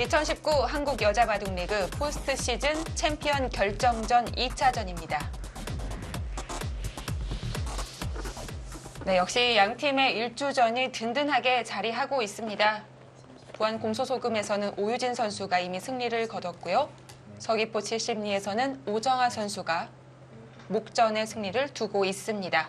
2019 한국 여자바둑리그 포스트 시즌 챔피언 결정전 2차전입니다. 네, 역시 양 팀의 일주전이 든든하게 자리하고 있습니다. 부안 곰소소금에서는 오유진 선수가 이미 승리를 거뒀고요. 서귀포 70리에서는 오정아 선수가 목전의 승리를 두고 있습니다.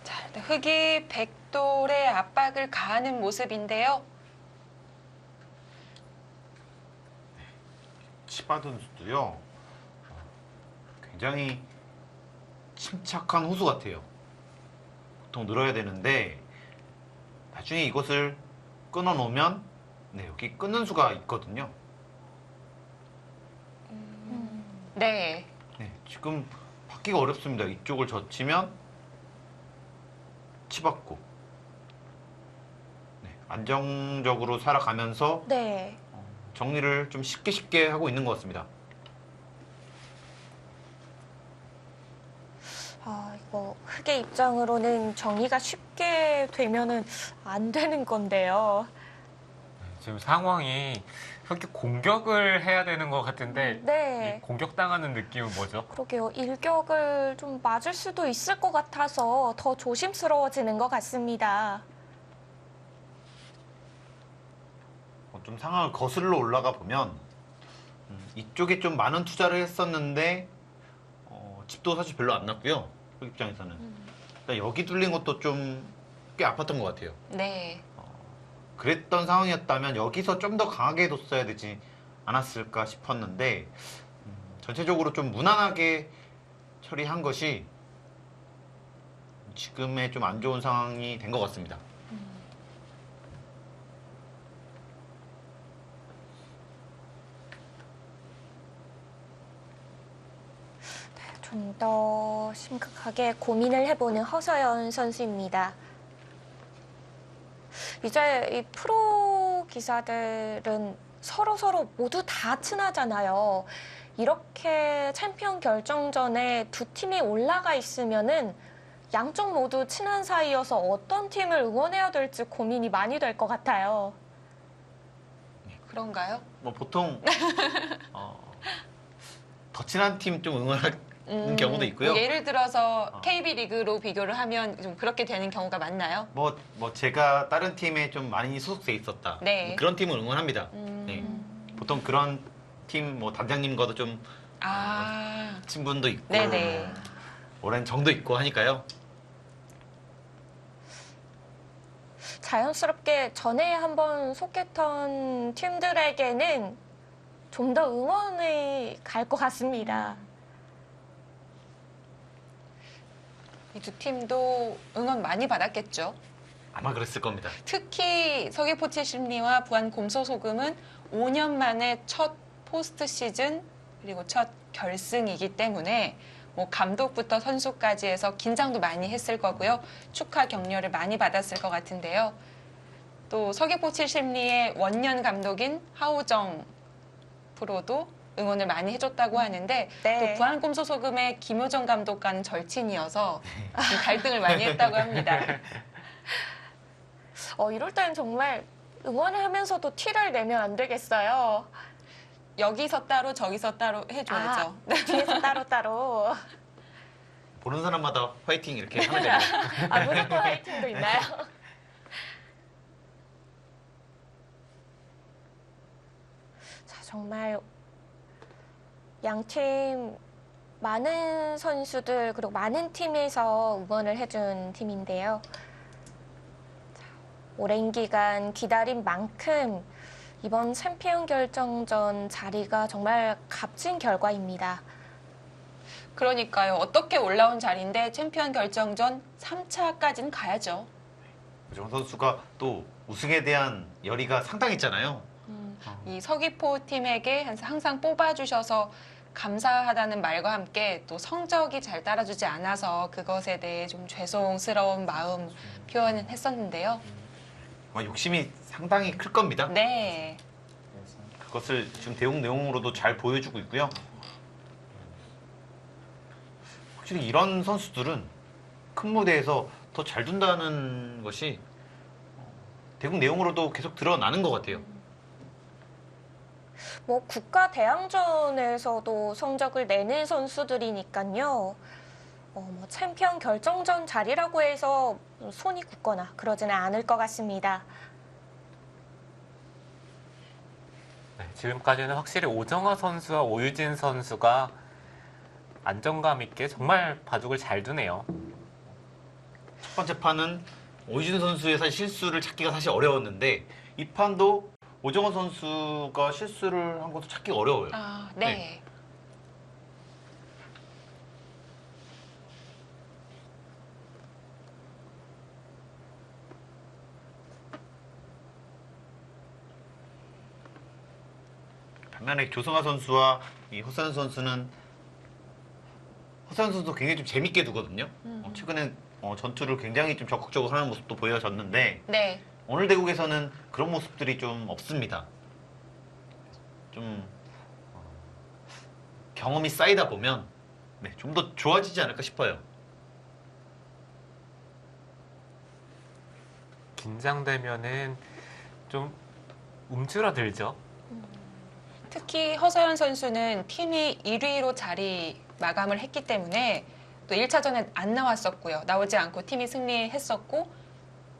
자, 흑이 백돌의 압박을 가하는 모습인데요. 치바 선수도요. 굉장히 침착한 호수 같아요. 보통 늘어야 되는데 나중에 이것을 끊어놓으면 여기 끊는 수가 있거든요. 네. 지금 받기가 어렵습니다. 이쪽을 젖히면 치받고 안정적으로 살아가면서 네. 정리를 좀 쉽게 하고 있는 것 같습니다. 이거 흑의 입장으로는 정리가 쉽게 되면은 안 되는 건데요. 지금 상황이 흑이 공격을 해야 되는 것 같은데 네. 이 공격당하는 느낌은 뭐죠? 그러게요. 일격을 좀 맞을 수도 있을 것 같아서 더 조심스러워지는 것 같습니다. 좀 상황을 거슬러 올라가 보면 이쪽에 좀 많은 투자를 했었는데 집도 사실 별로 안 났고요. 그 입장에서는 일단 여기 뚫린 것도 좀 꽤 아팠던 것 같아요. 네. 그랬던 상황이었다면 여기서 좀 더 강하게 뒀어야 되지 않았을까 싶었는데 전체적으로 좀 무난하게 처리한 것이 지금의 좀 안 좋은 상황이 된 것 같습니다. 좀 더 심각하게 고민을 해보는 허서연 선수입니다. 이제 이 프로 기사들은 서로 모두 다 친하잖아요. 이렇게 챔피언 결정전에 두 팀이 올라가 있으면은 양쪽 모두 친한 사이여서 어떤 팀을 응원해야 될지 고민이 많이 될 것 같아요. 그런가요? 뭐 보통 더 친한 팀 좀 응원하는 경우도 있고요. 뭐 예를 들어서 KB 리그로 비교를 하면 좀 그렇게 되는 경우가 많나요? 뭐 제가 다른 팀에 좀 많이 소속돼 있었다. 네. 뭐 그런 팀을 응원합니다. 네. 보통 그런 팀 뭐 단장님과도 좀 친분도 있고 네네. 오랜 정도 있고 하니까요. 자연스럽게 전에 한번 속했던 팀들에게는 좀 더 응원이 갈 것 같습니다. 이 두 팀도 응원 많이 받았겠죠. 아마 그랬을 겁니다. 특히 서귀포 70리와 부안 곰소소금은 5년 만에 첫 포스트 시즌 그리고 첫 결승이기 때문에 뭐 감독부터 선수까지 해서 긴장도 많이 했을 거고요. 축하 격려를 많이 받았을 것 같은데요. 또 서귀포 70리의 원년 감독인 하우정 프로도 응원을 많이 해줬다고 하는데 네. 또 부안 곰소소금의 김효정 감독과는 절친이어서 좀 갈등을 많이 했다고 합니다. 이럴 땐 정말 응원을 하면서도 티를 내면 안 되겠어요. 여기서 따로 저기서 따로 해줘야죠. 뒤에서 따로따로. 보는 사람마다 화이팅 이렇게 하면 됩니다. 무조건 화이팅도 있나요? 자, 정말 양팀 많은 선수들 그리고 많은 팀에서 응원을 해준 팀인데요. 자, 오랜 기간 기다린 만큼 이번 챔피언 결정전 자리가 정말 값진 결과입니다. 그러니까요. 어떻게 올라온 자리인데 챔피언 결정전 3차까지는 가야죠. 정 선수가 또 우승에 대한 열의가 상당했잖아요. 이 서귀포 팀에게 항상 뽑아주셔서 감사하다는 말과 함께 또 성적이 잘 따라주지 않아서 그것에 대해 좀 죄송스러운 마음 표현을 했었는데요. 아마 욕심이 상당히 클 겁니다. 네. 그것을 지금 대웅 내용으로도 잘 보여주고 있고요. 확실히 이런 선수들은 큰 무대에서 더 잘 둔다는 것이 대국 내용으로도 계속 드러나는 것 같아요. 뭐 국가 대항전에서도 성적을 내는 선수들이니까요. 뭐 챔피언 결정전 자리라고 해서 손이 굳거나 그러지는 않을 것 같습니다. 네, 지금까지는 확실히 오정화 선수와 오유진 선수가 안정감 있게 정말 바둑을 잘 두네요. 첫 번째 판은 오유진 선수의 사실 실수를 찾기가 사실 어려웠는데 이 판도 오정원 선수가 실수를 한 것도 찾기 어려워요. 아, 네. 반면에 조성아 선수와 이 허선 선수는 허선 선수도 굉장히 좀 재밌게 두거든요. 최근에 전투를 굉장히 좀 적극적으로 하는 모습도 보여졌는데 네. 오늘 대국에서는 그런 모습들이 좀 없습니다. 좀 경험이 쌓이다 보면 네, 좀 더 좋아지지 않을까 싶어요. 긴장되면은 좀 움츠러들죠. 특히 허서연 선수는 팀이 1위로 자리 마감을 했기 때문에 또 1차전에 안 나왔었고요. 나오지 않고 팀이 승리했었고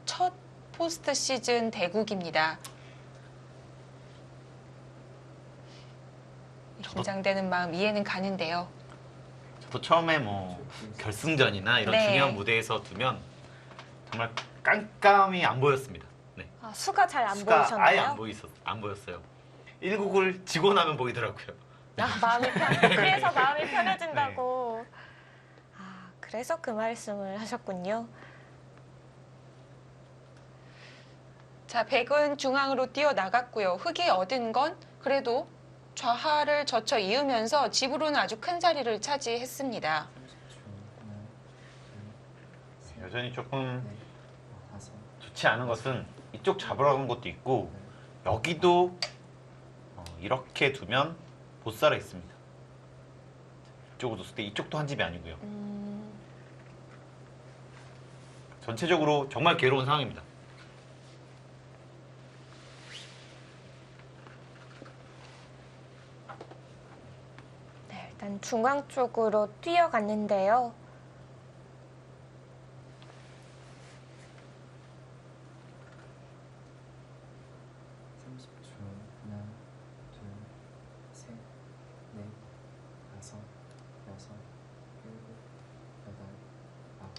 첫 포스트 시즌 대국입니다. 긴장되는 마음 이해는 가는데요. 저도 처음에 뭐 결승전이나 이런 네. 중요한 무대에서 두면 정말 깜깜이 안 보였습니다. 네. 아, 수가 잘 안 수가 보이셨나요? 아예 안 보였어요. 1국을 지고 나면 보이더라고요. 그래서 마음이 편해진다고. 아, 그래서 그 말씀을 하셨군요. 자, 백은 중앙으로 뛰어나갔고요. 흑이 얻은 건 그래도 좌하를 젖혀 이으면서 집으로는 아주 큰 자리를 차지했습니다. 여전히 조금 좋지 않은 것은 이쪽 잡으러 간 것도 있고 여기도 이렇게 두면 못 살아 있습니다. 이쪽으로 뒀을 때 이쪽도 한 집이 아니고요. 전체적으로 정말 괴로운 상황입니다. 네, 일단 중앙 쪽으로 뛰어갔는데요. 하나, 둘, 셋, 넷, 다섯, 여섯, 일곱, 여덟, 아홉.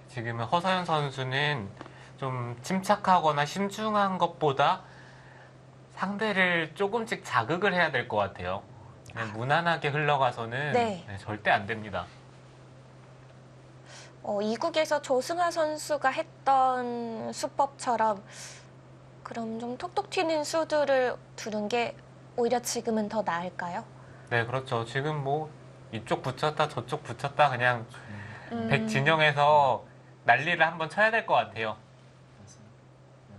지금은 허서연 선수는 좀 침착하거나 신중한 것보다 상대를 조금씩 자극을 해야 될 것 같아요. 그냥 무난하게 흘러가서는 네. 절대 안 됩니다. 이국에서 조승아 선수가 했던 수법처럼 그럼 좀 톡톡 튀는 수들을 두는 게 오히려 지금은 더 나을까요? 네, 그렇죠. 지금 뭐 이쪽 붙였다 저쪽 붙였다 그냥 음. 백 진영에서 난리를 한번 쳐야 될 것 같아요. 다섯,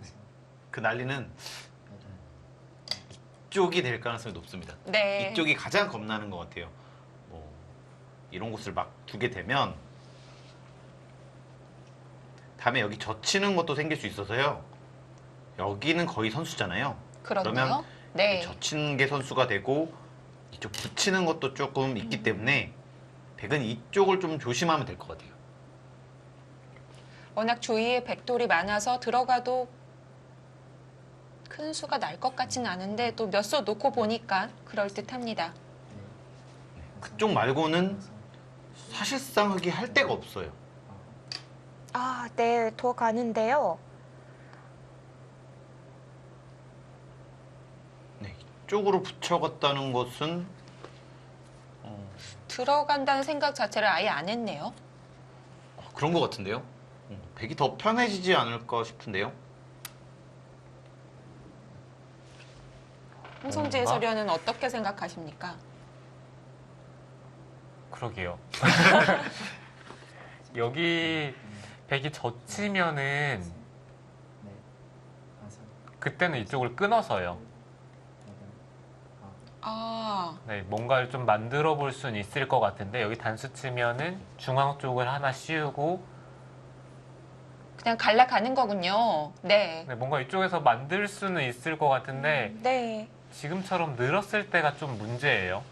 여섯, 그 난리는 여덟. 이쪽이 될 가능성이 높습니다. 네. 이쪽이 가장 겁나는 것 같아요. 뭐 이런 곳을 막 두게 되면 다음에 여기 젖히는 것도 생길 수 있어서요. 여기는 거의 선수잖아요. 그렇네요. 그러면 네. 젖히는 게 선수가 되고 이쪽 붙이는 것도 조금 있기 때문에 백은 이쪽을 좀 조심하면 될 것 같아요. 워낙 주위에 백돌이 많아서 들어가도 큰 수가 날 것 같지는 않은데 또 몇 수 놓고 보니까 그럴듯합니다. 그쪽 말고는 사실상 흑이 할 데가 없어요. 아, 네, 더 가는데요. 네, 이쪽으로 붙여갔다는 것은 들어간다는 생각 자체를 아예 안 했네요. 그런 것 같은데요. 백이 더 편해지지 않을까 싶은데요. 홍성재 해설위원은 어떻게 생각하십니까? 그러게요. 여기 백이 젖히면은 셋, 넷, 다섯, 그때는 이쪽을 끊어서요. 여덟, 아홉. 아, 네, 뭔가를 좀 만들어 볼 수는 있을 것 같은데 여기 단수 치면은 중앙 쪽을 하나 씌우고 그냥 갈라가는 거군요. 네. 네, 뭔가 이쪽에서 만들 수는 있을 것 같은데 네. 지금처럼 늘었을 때가 좀 문제예요.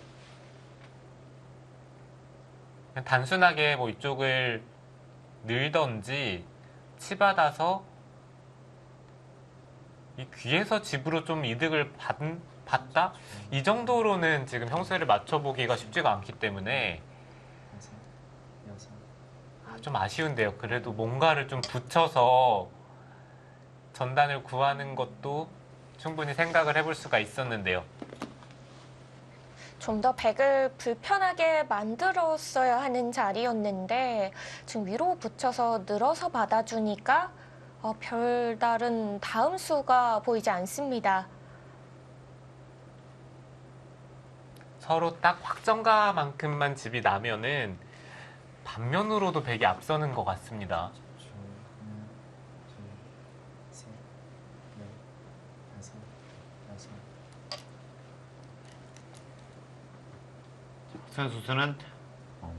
그냥 단순하게 뭐 이쪽을 늘던지 치받아서 이 귀에서 집으로 좀 이득을 받다? 이 정도로는 지금 형세를 맞춰보기가 쉽지가 않기 때문에 다섯, 여섯, 좀 아쉬운데요. 그래도 뭔가를 좀 붙여서 전단을 구하는 것도 충분히 생각을 해볼 수가 있었는데요. 좀 더 백을 불편하게 만들었어야 하는 자리였는데 지금 위로 붙여서 늘어서 받아주니까 별다른 다음 수가 보이지 않습니다. 서로 딱 확정가만큼만 집이 나면은 반면으로도 백이 앞서는 것 같습니다. 줄, 하나, 둘, 셋, 넷, 다섯, 여섯. 박수현 선수는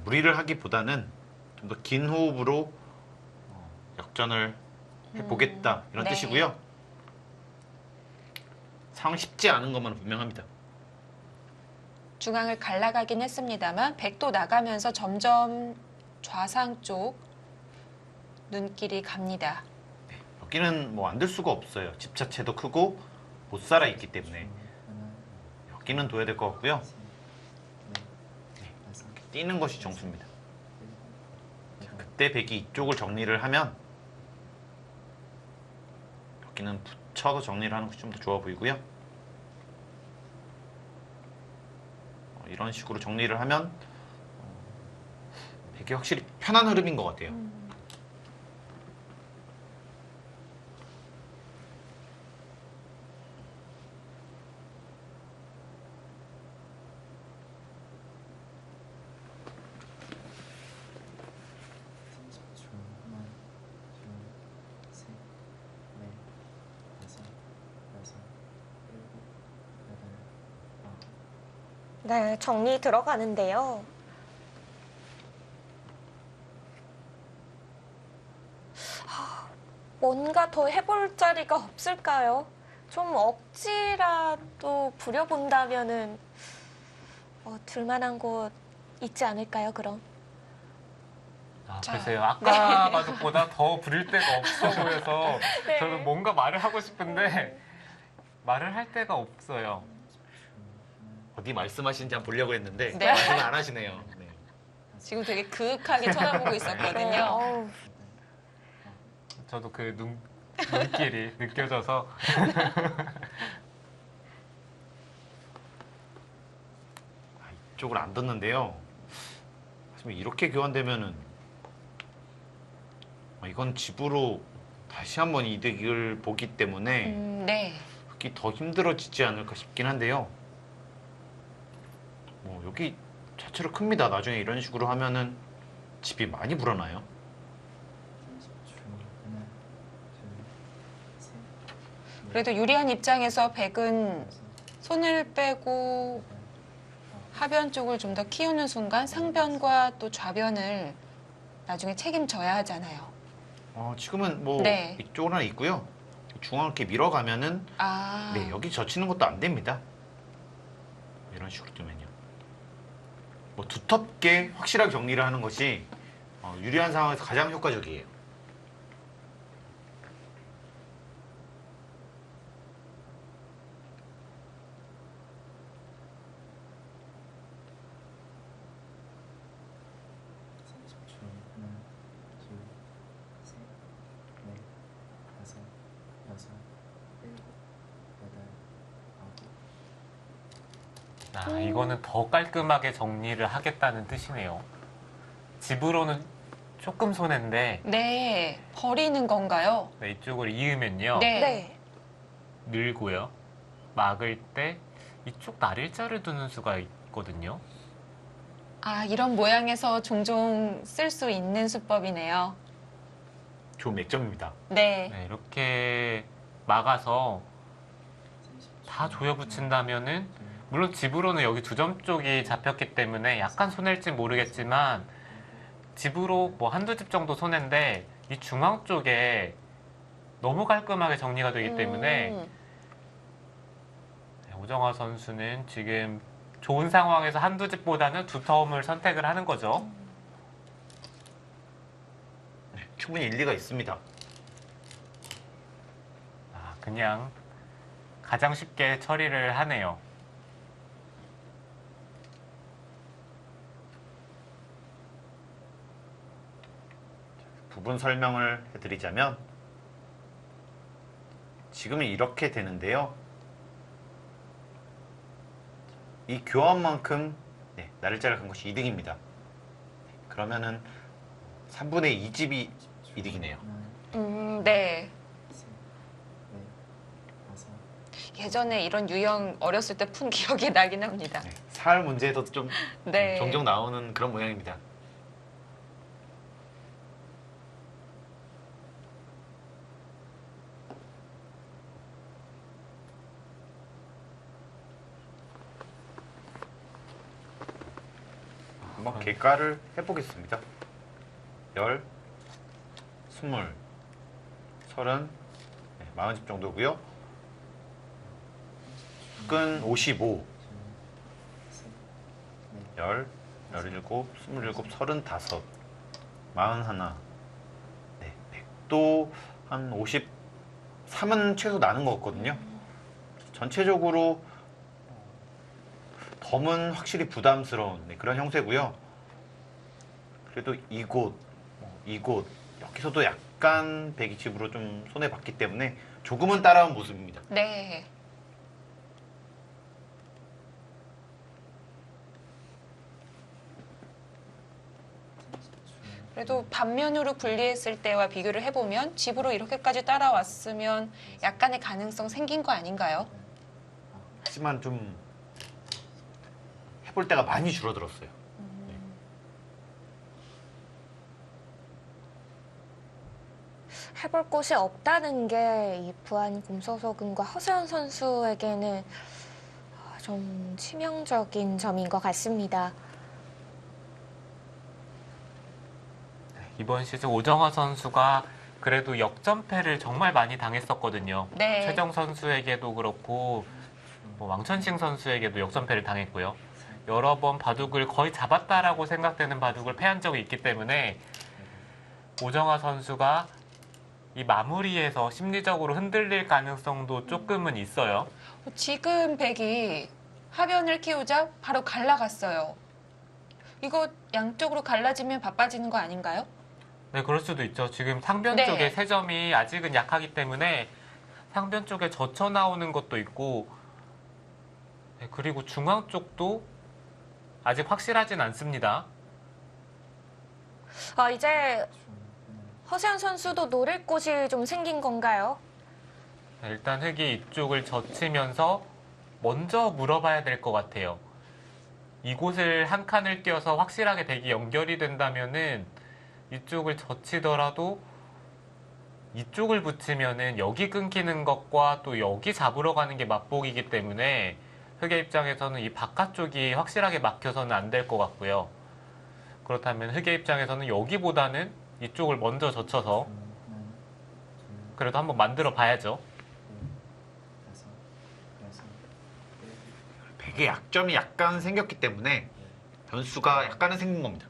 무리를 하기보다는 좀 더 긴 호흡으로 역전을 해보겠다 이런 네. 뜻이고요. 상황 쉽지 않은 것만 분명합니다. 중앙을 갈라가긴 했습니다만 백도 나가면서 점점 좌상 쪽 눈길이 갑니다. 여기는 뭐 안 될 수가 없어요. 집 자체도 크고 못 살아 있기 때문에 줄, 하나, 여기는 둬야 될 것 같고요. 셋, 넷, 다섯, 뛰는 것이 정수입니다. 일곱, 여덟. 그때 백이 이쪽을 정리를 하면 여기는 붙여서 정리를 하는 것이 좀 더 좋아 보이고요. 이런 식으로 정리를 하면 백이 확실히 편한 흐름인 것 같아요. 줄, 하나, 둘, 셋, 넷, 다섯, 여섯, 일곱, 여덟, 아홉. 네, 정리 들어가는데요. 뭔가 더 해볼 자리가 없을까요? 좀 억지라도 부려본다면은 들만한 곳 있지 않을까요, 그럼? 자, 글쎄요. 아까 바둑보다 더 부릴 데가 없어 보여서 네. 저는 뭔가 말을 하고 싶은데 말을 할 데가 없어요. 어디 말씀하시는지 한번 보려고 했는데 네. 말씀을 안 하시네요. 네. 지금 되게 그윽하게 쳐다보고 네, 있었거든요. 어우, 저도 그 눈길이 느껴져서 이쪽을 안 뒀는데요. 하지만 이렇게 교환되면은 이건 집으로 다시 한번 이득을 보기 때문에 네. 흑이 더 힘들어지지 않을까 싶긴 한데요. 여기 자체로 큽니다. 나중에 이런 식으로 하면은 집이 많이 불어나요. 줄, 하나, 둘, 셋, 넷, 그래도 유리한 입장에서 백은 다섯, 손을 빼고 여덟, 아홉. 하변 쪽을 좀 더 키우는 순간 상변과 또 좌변을 나중에 책임져야 하잖아요. 지금은 네. 이쪽은 하나 있고요. 중앙을 이렇게 밀어가면은 아, 네, 여기 젖히는 것도 안 됩니다. 이런 식으로 두면요. 두텁게 확실하게 정리를 하는 것이 유리한 상황에서 가장 효과적이에요. 줄, 하나, 둘, 셋, 넷, 다섯, 여섯, 일곱, 여덟, 아홉. 이거는 더 깔끔하게 정리를 하겠다는 뜻이네요. 집으로는 조금 손해인데 네. 버리는 건가요? 네, 이쪽을 이으면요. 네. 네. 늘고요. 막을 때 이쪽 날일자를 두는 수가 있거든요. 아, 이런 모양에서 종종 쓸 수 있는 수법이네요. 좋은 맥점입니다. 네. 네, 이렇게 막아서 30초. 다 조여 붙인다면은 물론 집으로는 여기 두 점 쪽이 잡혔기 때문에 약간 손해일지 모르겠지만 집으로 뭐 한두 집 정도 손해인데 이 중앙 쪽에 너무 깔끔하게 정리가 되기 때문에 네, 오정화 선수는 지금 좋은 상황에서 한두 집보다는 두 텀을 선택을 하는 거죠. 네, 충분히 일리가 있습니다. 아, 그냥 가장 쉽게 처리를 하네요. 부분 설명을 해드리자면 지금은 이렇게 되는데요. 이 교환만큼 네, 날짜를 간 것이 이득입니다. 그러면은 3분의 2집이 이득이네요. 네. 셋, 넷, 다섯. 예전에 이런 유형 어렸을 때 푼 기억이 나긴 합니다. 네, 사활 문제에도 좀 네. 종종 나오는 그런 모양입니다. 한번 개가를 해보겠습니다. 10, 20, 30, 40집 정도고요. 끈 55, 10, 17, 27, 35, 41, 네, 100도 한 53은 최소 나는 것 같거든요. 전체적으로 덤은 확실히 부담스러운 그런 형태고요. 그래도 이곳 여기서도 약간 120으로 좀 손해봤기 때문에 조금은 따라온 모습입니다. 네. 그래도 반면으로 분리했을 때와 비교를 해보면 집으로 이렇게까지 따라왔으면 약간의 가능성 생긴 거 아닌가요? 하지만 좀 해볼 때가 많이 줄어들었어요. 해볼 곳이 없다는 게 이 부안 곰소소금과 허세현 선수에게는 좀 치명적인 점인 것 같습니다. 이번 시즌 오정화 선수가 그래도 역전패를 정말 많이 당했었거든요. 네. 최정 선수에게도 그렇고 뭐 왕천식 선수에게도 역전패를 당했고요. 여러 번 바둑을 거의 잡았다라고 생각되는 바둑을 패한 적이 있기 때문에 오정화 선수가 이 마무리에서 심리적으로 흔들릴 가능성도 조금은 있어요. 지금 백이 하변을 키우자 바로 갈라갔어요. 이거 양쪽으로 갈라지면 바빠지는 거 아닌가요? 네, 그럴 수도 있죠. 지금 상변 네. 쪽에 세 점이 아직은 약하기 때문에 상변 쪽에 젖혀 나오는 것도 있고, 네, 그리고 중앙 쪽도 아직 확실하진 않습니다. 이제 허세현 선수도 노릴 곳이 좀 생긴 건가요? 네, 일단 흙이 이쪽을 젖히면서 먼저 물어봐야 될 것 같아요. 이곳을 한 칸을 띄어서 확실하게 대기 연결이 된다면은 이쪽을 젖히더라도 이쪽을 붙이면은 여기 끊기는 것과 또 여기 잡으러 가는 게 맞복이기 때문에 흙의 입장에서는 이 바깥쪽이 확실하게 막혀서는 안 될 것 같고요. 그렇다면 흙의 입장에서는 여기보다는 이쪽을 먼저 젖혀서 그래도 한번 만들어 봐야죠. 백의 약점이 약간 생겼기 때문에 변수가 약간은 생긴 겁니다.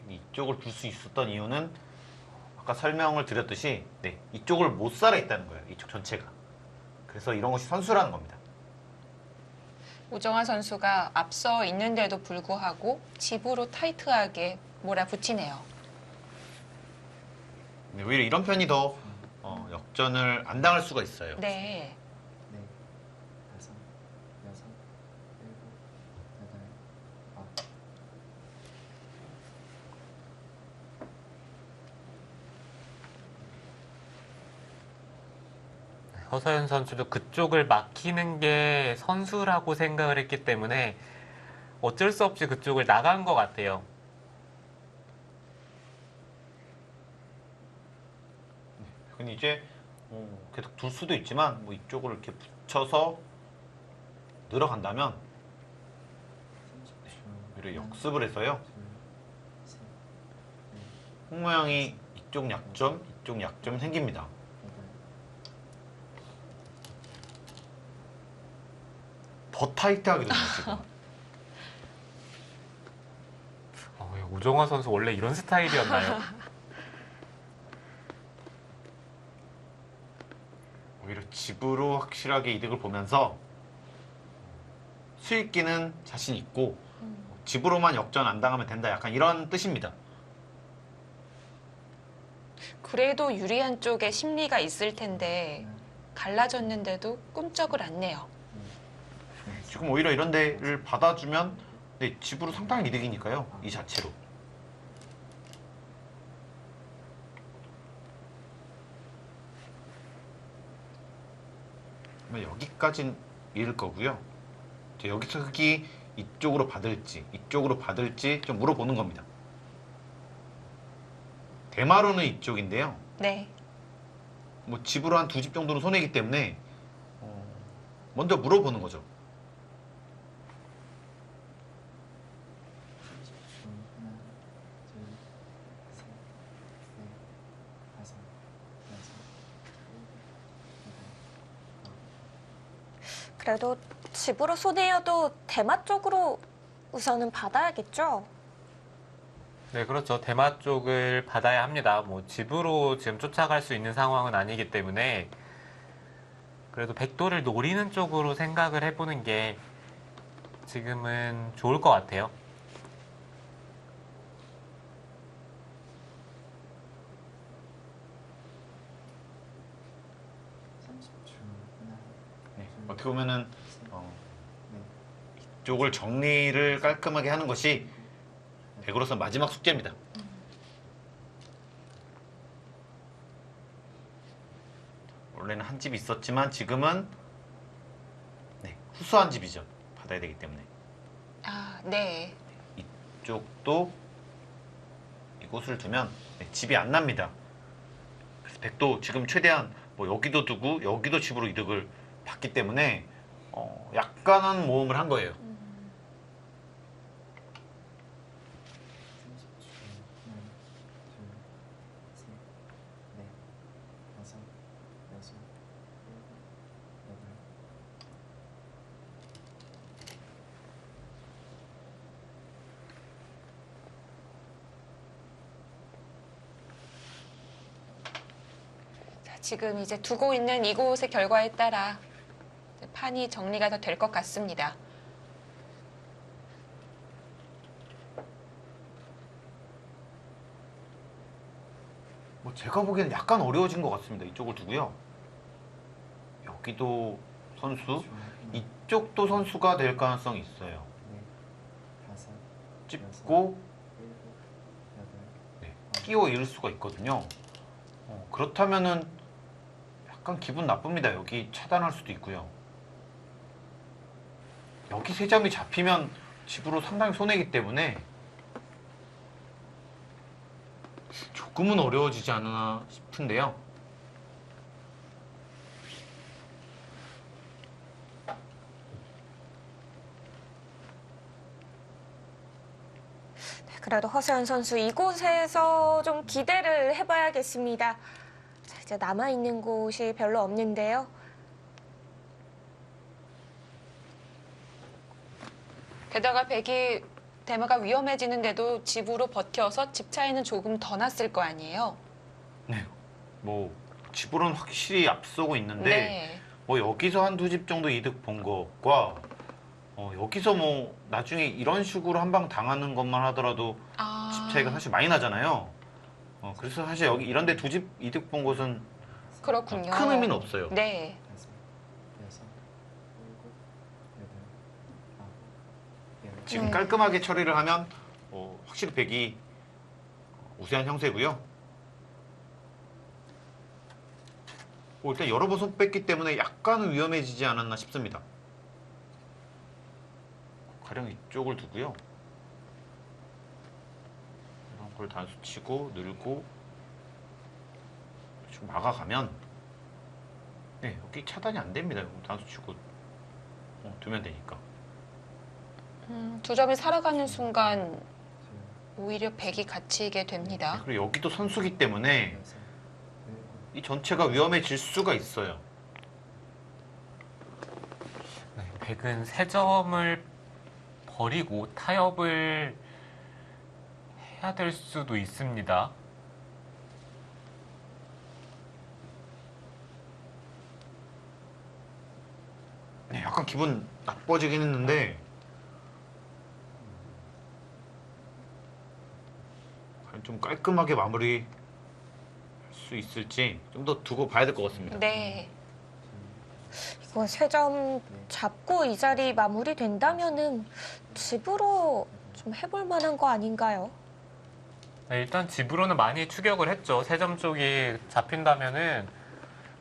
이쪽을 둘 수 있었던 이유는 아까 설명을 드렸듯이 이쪽을 못 살아 있다는 거예요. 이쪽 전체가. 그래서 이런 것이 선수라는 겁니다. 오정화 선수가 앞서 있는데도 불구하고 집으로 타이트하게 몰아붙이네요. 오히려 이런 편이 더 역전을 안 당할 수가 있어요. 네. 넷, 다섯, 여섯, 일곱, 여덟, 아홉. 허서연 선수도 그쪽을 막히는 게 선수라고 생각을 했기 때문에 어쩔 수 없이 그쪽을 나간 것 같아요. 근데 이제 계속 둘 수도 있지만 뭐 이쪽을 이렇게 붙여서 늘어간다면 30초. 오히려 역습을 해서요. 둘, 셋, 넷, 홍 모양이 이쪽 약점 생깁니다. 여덟. 더 타이트하게 되네요 지금. 우정화 선수 원래 이런 스타일이었나요? 오히려 집으로 확실하게 이득을 보면서 수익기는 자신 있고 집으로만 역전 안 당하면 된다. 약간 이런 뜻입니다. 그래도 유리한 쪽에 심리가 있을 텐데 갈라졌는데도 꿈쩍을 안 내요. 지금 오히려 이런 데를 받아주면 네, 집으로 상당히 이득이니까요. 이 자체로. 여기까지는 잃을 거고요. 이제 여기서 흙이 이쪽으로 받을지 좀 물어보는 겁니다. 대마루는 이쪽인데요. 네. 뭐 집으로 한 2집 정도는 손해이기 때문에 먼저 물어보는 거죠. 30초. 하나, 둘, 셋, 넷, 다섯, 여섯, 일곱, 여덟, 그래도 집으로 손해여도 대마 쪽으로 우선은 받아야겠죠? 네, 그렇죠. 대마 쪽을 받아야 합니다. 뭐 집으로 지금 쫓아갈 수 있는 상황은 아니기 때문에 그래도 백도를 노리는 쪽으로 생각을 해보는 게 지금은 좋을 것 같아요. 네, 어떻게 보면은 넷, 이쪽을 정리를 깔끔하게 하는 것이 백으로서 마지막 숙제입니다. 원래는 한 집이 있었지만 지금은 네, 후수한 집이죠. 받아야 되기 때문에. 아, 네. 이쪽도 이곳을 두면 네, 집이 안 납니다. 그래서 백도 지금 최대한 뭐 여기도 두고 여기도 집으로 이득을 받기 때문에 약간은 모험을 한 거예요. 30초. 하나, 둘, 셋, 넷, 다섯, 여섯, 일곱, 여덟. 자, 지금 이제 두고 있는 이곳의 결과에 따라 판이 정리가 더 될 것 같습니다. 뭐 제가 보기에는 약간 어려워진 것 같습니다. 이쪽을 두고요. 여기도 선수, 이쪽도 선수가 될 가능성이 있어요. 넷, 다섯, 찝고 일곱, 여덟, 네, 끼워 잃을 수가 있거든요. 그렇다면은 약간 기분 나쁩니다. 여기 차단할 수도 있고요. 여기 세 점이 잡히면 집으로 상당히 손해이기 때문에 조금은 어려워지지 않나 싶은데요. 그래도 허세현 선수 이곳에서 좀 기대를 해봐야겠습니다. 자, 이제 남아있는 곳이 별로 없는데요. 게다가 백이 대마가 위험해지는데도 집으로 버텨서 집 차이는 조금 더 났을 거 아니에요? 네, 뭐 집으로는 확실히 앞서고 있는데 네. 뭐 여기서 한두 집 정도 이득 본 것과 여기서 뭐 나중에 이런 식으로 한 방 당하는 것만 하더라도 아, 집 차이가 사실 많이 나잖아요. 그래서 사실 여기 이런데 두 집 이득 본 곳은 그렇군요. 큰 의미는 없어요. 네. 다섯, 여섯, 일곱, 여덟, 아홉, 열. 지금 깔끔하게 처리를 하면 확실히 백이 우세한 형세고요. 일단 여러 번 손 뺐기 때문에 약간은 위험해지지 않았나 싶습니다. 가령 이쪽을 두고요. 이런 걸 단수 치고 늘고 좀 막아가면 네, 여기 차단이 안 됩니다. 이거 단수 치고 두면 되니까. 두 점이 살아가는 순간 오히려 백이 갇히게 됩니다. 그리고 여기도 선수기 때문에 여섯, 일곱, 이 전체가 위험해질 수가 있어요. 네, 백은 3점을 버리고 타협을 해야 될 수도 있습니다. 네, 약간 기분 나빠지긴 했는데 과연 좀 깔끔하게 마무리 할 수 있을지 좀 더 두고 봐야 될 것 같습니다. 네. 이거 3점 잡고 이 자리 마무리된다면은 집으로 좀 해볼 만한 거 아닌가요? 네, 일단 집으로는 많이 추격을 했죠. 3점 쪽이 잡힌다면은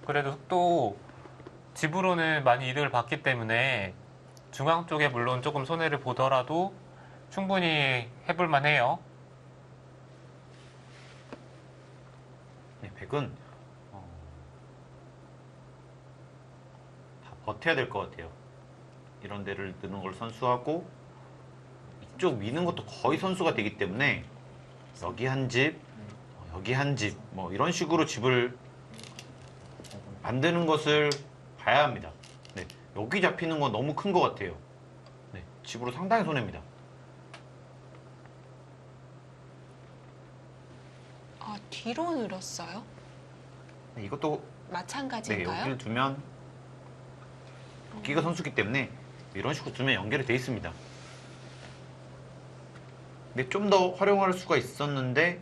그래도 흑도 집으로는 많이 이득을 봤기 때문에 중앙 쪽에 물론 조금 손해를 보더라도 충분히 해볼 만해요. 네, 백은 다 버텨야 될 것 같아요. 이런 데를 넣는 걸 선수하고 이쪽 미는 것도 거의 선수가 되기 때문에 여기 한 집, 여기 한 집, 뭐 이런 식으로 집을 여덟, 만드는 것을 봐야 합니다. 네, 여기 잡히는 건 너무 큰 것 같아요. 네, 집으로 상당히 손해입니다. 아, 뒤로 늘었어요? 네, 이것도 네, 마찬가지인가요? 여기를 두면 여기가 선수기 때문에 이런 식으로 두면 연결이 돼 있습니다. 근데 좀 더 활용할 수가 있었는데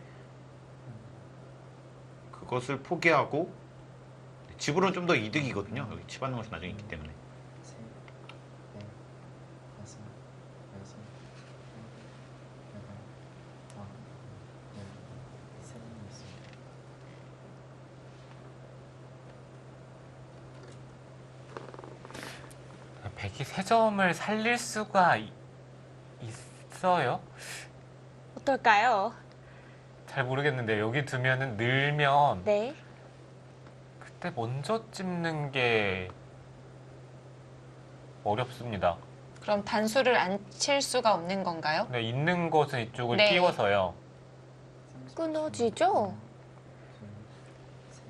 그것을 포기하고 집으로는 좀 더 이득이거든요. 여기 치 받는 것이 나중에 있기 때문에. 셋, 넷, 다섯, 여섯, 일곱, 여덟, 아홉, 열, 세번이었습니다. 백이 3점을 살릴 수가 있어요? 어떨까요? 잘 모르겠는데 여기 두면은 늘면 네. 그때 먼저 찝는 게 어렵습니다. 그럼 단수를 안 칠 수가 없는 건가요? 네, 있는 것은 이쪽을 네. 띄워서요. 끊어지죠? 둘, 셋,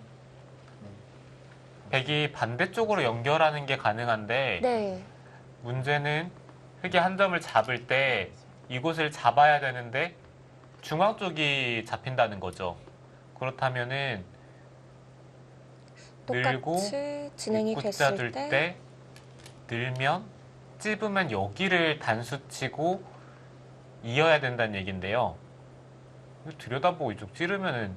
넷, 백이 반대쪽으로 연결하는 게 가능한데 네. 문제는 흑이 한 점을 잡을 때 이곳을 잡아야 되는데 중앙 쪽이 잡힌다는 거죠. 그렇다면은 늘고 똑같이 진행이 입구자 됐을 둘 때 때 늘면 찝으면 여기를 단수치고 이어야 된다는 얘긴데요. 들여다보고 이쪽 찌르면은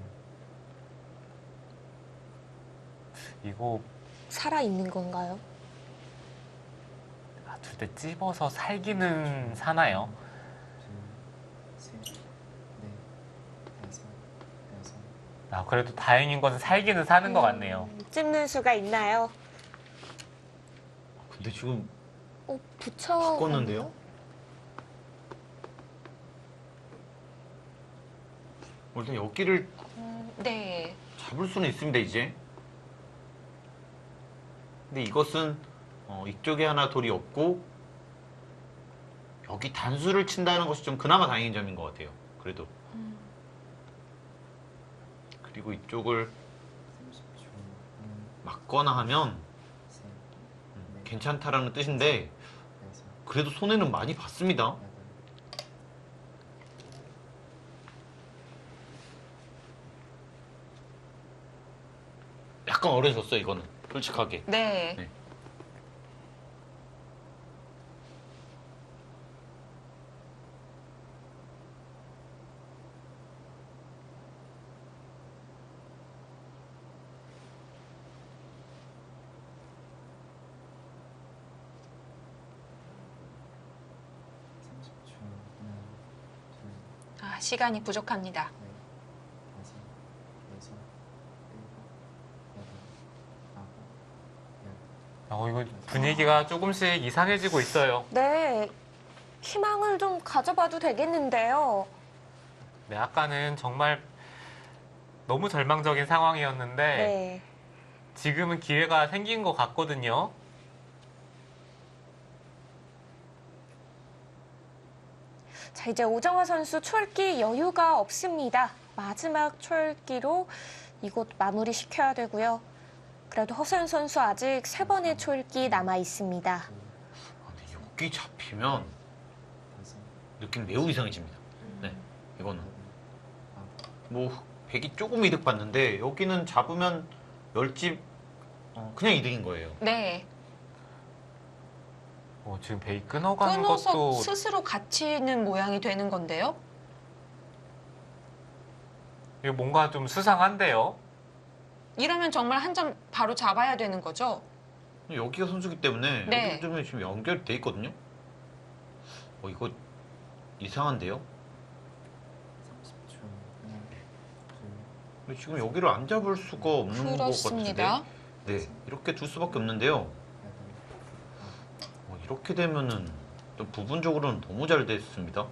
이거 살아있는 건가요? 둘 때 찝어서 살기는 사나요? 둘, 셋, 넷, 다섯, 여섯, 아, 그래도 다행인 것은 살기는 사는 것 같네요. 찝는 수가 있나요? 근데 지금 붙여. 바꿨는데요? 일단 여기를 네. 잡을 수는 있습니다, 이제. 근데 이것은 이쪽에 하나 돌이 없고 여기 단수를 친다는 것이 좀 그나마 다행인 점인 것 같아요. 그래도. 그리고 이쪽을 30초, 막거나 하면 셋, 넷, 괜찮다라는 뜻인데 여섯, 그래도 손해는 많이 봤습니다. 여덟, 약간 어려졌어요, 이거는. 솔직하게. 네. 네. 아, 시간이 부족합니다. 넷, 다섯, 여섯, 일곱, 여덟, 아홉, 이거 분위기가 조금씩 이상해지고 있어요. 네, 희망을 좀 가져봐도 되겠는데요. 네, 아까는 정말 너무 절망적인 상황이었는데 네. 지금은 기회가 생긴 것 같거든요. 자, 이제 오정화 선수 초읽기 여유가 없습니다. 마지막 초읽기로 이곳 마무리 시켜야 되고요. 그래도 허세윤 선수 아직 3번의 초읽기 남아 있습니다. 아, 근데 여기 잡히면 다섯, 느낌 매우 이상해집니다. 네, 이거는 아홉, 뭐 백이 조금 이득 봤는데 여기는 잡으면 열집 그냥 이득인 거예요. 네. 지금 베이 끊어가는 끊어서 것도 스스로 갇히는 모양이 되는 건데요. 이거 뭔가 좀 수상한데요. 이러면 정말 한 점 바로 잡아야 되는 거죠. 여기가 선수기 때문에 네. 여기 좀 지금 연결돼 있거든요. 이거 이상한데요? 30초. 하나, 둘, 근데 지금 여기를 안 잡을 수가 없는 것 그렇습니다. 같은데. 네, 이렇게 둘 수밖에 없는데요. 여덟, 이렇게 되면은 또 부분적으로는 너무 잘 됐습니다.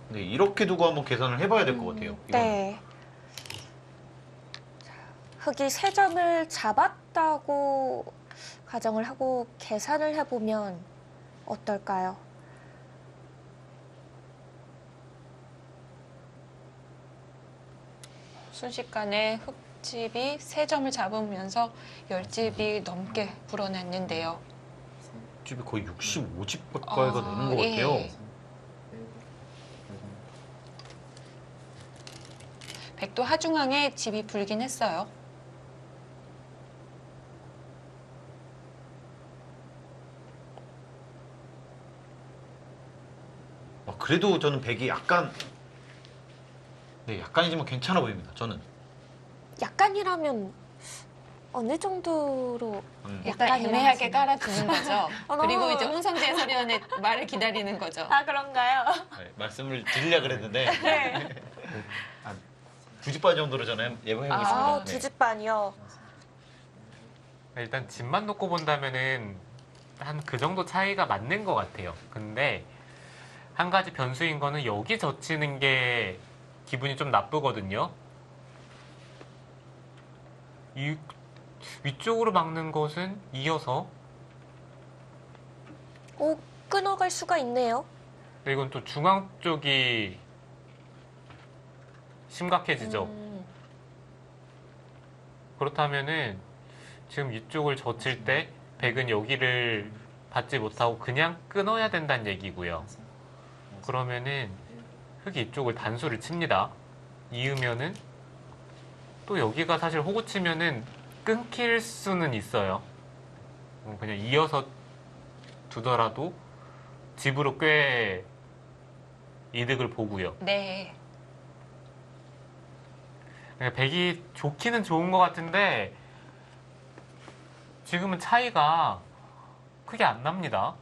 네, 이렇게 두고 한번 계산을 해봐야 될 것 같아요. 이거는. 네. 자, 흑이 3점을 잡았다고 가정을 하고 계산을 해보면 어떨까요? 순식간에 흑집이 3점을 잡으면서 10집이 넘게 불어났는데요. 셋, 집이 거의 65집 가까이가 되는 것 예. 같아요. 여섯, 일곱, 여덟, 백도 하중항에 집이 불긴 했어요. 그래도 저는 백이 약간 약간이지만 괜찮아 보입니다. 저는. 약간이라면 어느 정도로 일단 약간이라는 애매하게 말씀. 깔아주는 거죠. 너무- 그리고 이제 홍성재 해설위원의 말을 기다리는 거죠. 아, 그런가요? 네, 말씀을 드리려 그랬는데 네. 한 9집 정도로 저는 예상해보겠습니다. 아, 네. 2집 반이요. 여섯, 일단 집만 놓고 본다면은 한 그 정도 차이가 맞는 것 같아요. 근데 한 가지 변수인 거는 여기 젖히는 게 기분이 좀 나쁘거든요. 이 위쪽으로 막는 것은 이어서 오, 끊어갈 수가 있네요. 근데 이건 또 중앙 쪽이 심각해지죠. 그렇다면은 지금 이쪽을 젖힐 때 백은 여기를 받지 못하고 그냥 끊어야 된다는 얘기고요. 다섯, 여섯, 그러면은 일곱, 흑이 이쪽을 단수를 칩니다. 이으면은 또 여기가 사실 호구 치면은 끊길 수는 있어요. 그냥 이어서 두더라도 집으로 꽤 이득을 보고요. 네. 백이 좋기는 좋은 것 같은데 지금은 차이가 크게 안 납니다.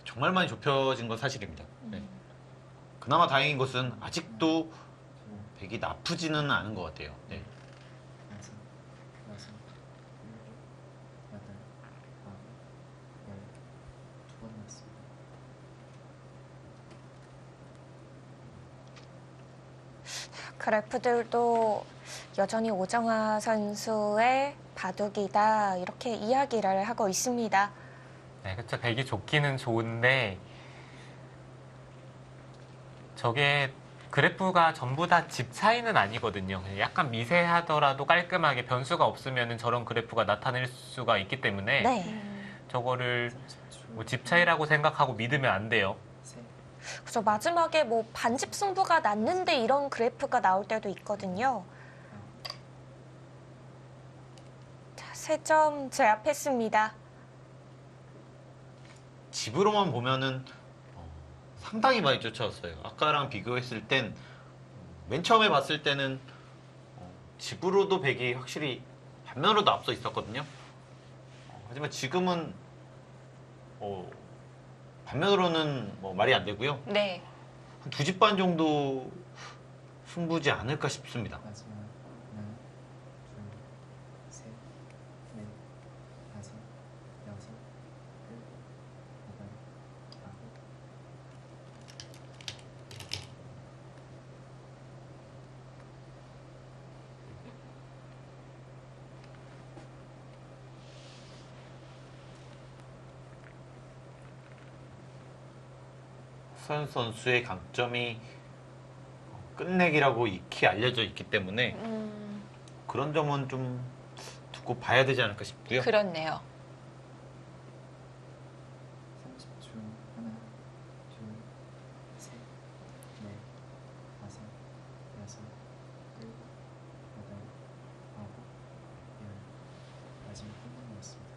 정말 많이 좁혀진 건 사실입니다. 네. 그나마 다행인 것은 아직도 백이 나쁘지는 않은 것 같아요. 네. 다섯, 여섯, 일곱, 여덟, 아홉, 열, 2번 났습니다. 그래프들도 여전히 오정화 선수의 바둑이다 이렇게 이야기를 하고 있습니다. 네, 그쵸. 백이 좋기는 좋은데 저게 그래프가 전부 다 집 차이는 아니거든요. 약간 미세하더라도 깔끔하게 변수가 없으면 저런 그래프가 나타낼 수가 있기 때문에 네. 저거를 30초. 뭐 집 차이라고 생각하고 믿으면 안 돼요. 셋, 그래서 마지막에 뭐 반집 승부가 났는데 이런 그래프가 나올 때도 있거든요. 자, 3점 제압했습니다. 집으로만 보면은 상당히 많이 쫓아왔어요. 아까랑 비교했을 땐 맨 처음에 봤을 때는 집으로도 백이 확실히 반면으로도 앞서 있었거든요. 하지만 지금은 반면으로는 뭐 말이 안 되고요. 네. 한 2집 반 정도 승부지 않을까 싶습니다. 마지막 하나, 둘, 허서연 선수의 강점이 끝내기라고 익히 알려져 있기 때문에 그런 점은 좀 두고 봐야 되지 않을까 싶고요. 그렇네요. 30초. 하나, 둘, 셋, 넷, 다섯, 여섯, 일곱, 여덟, 아홉, 열. 마지막 한 번이었습니다.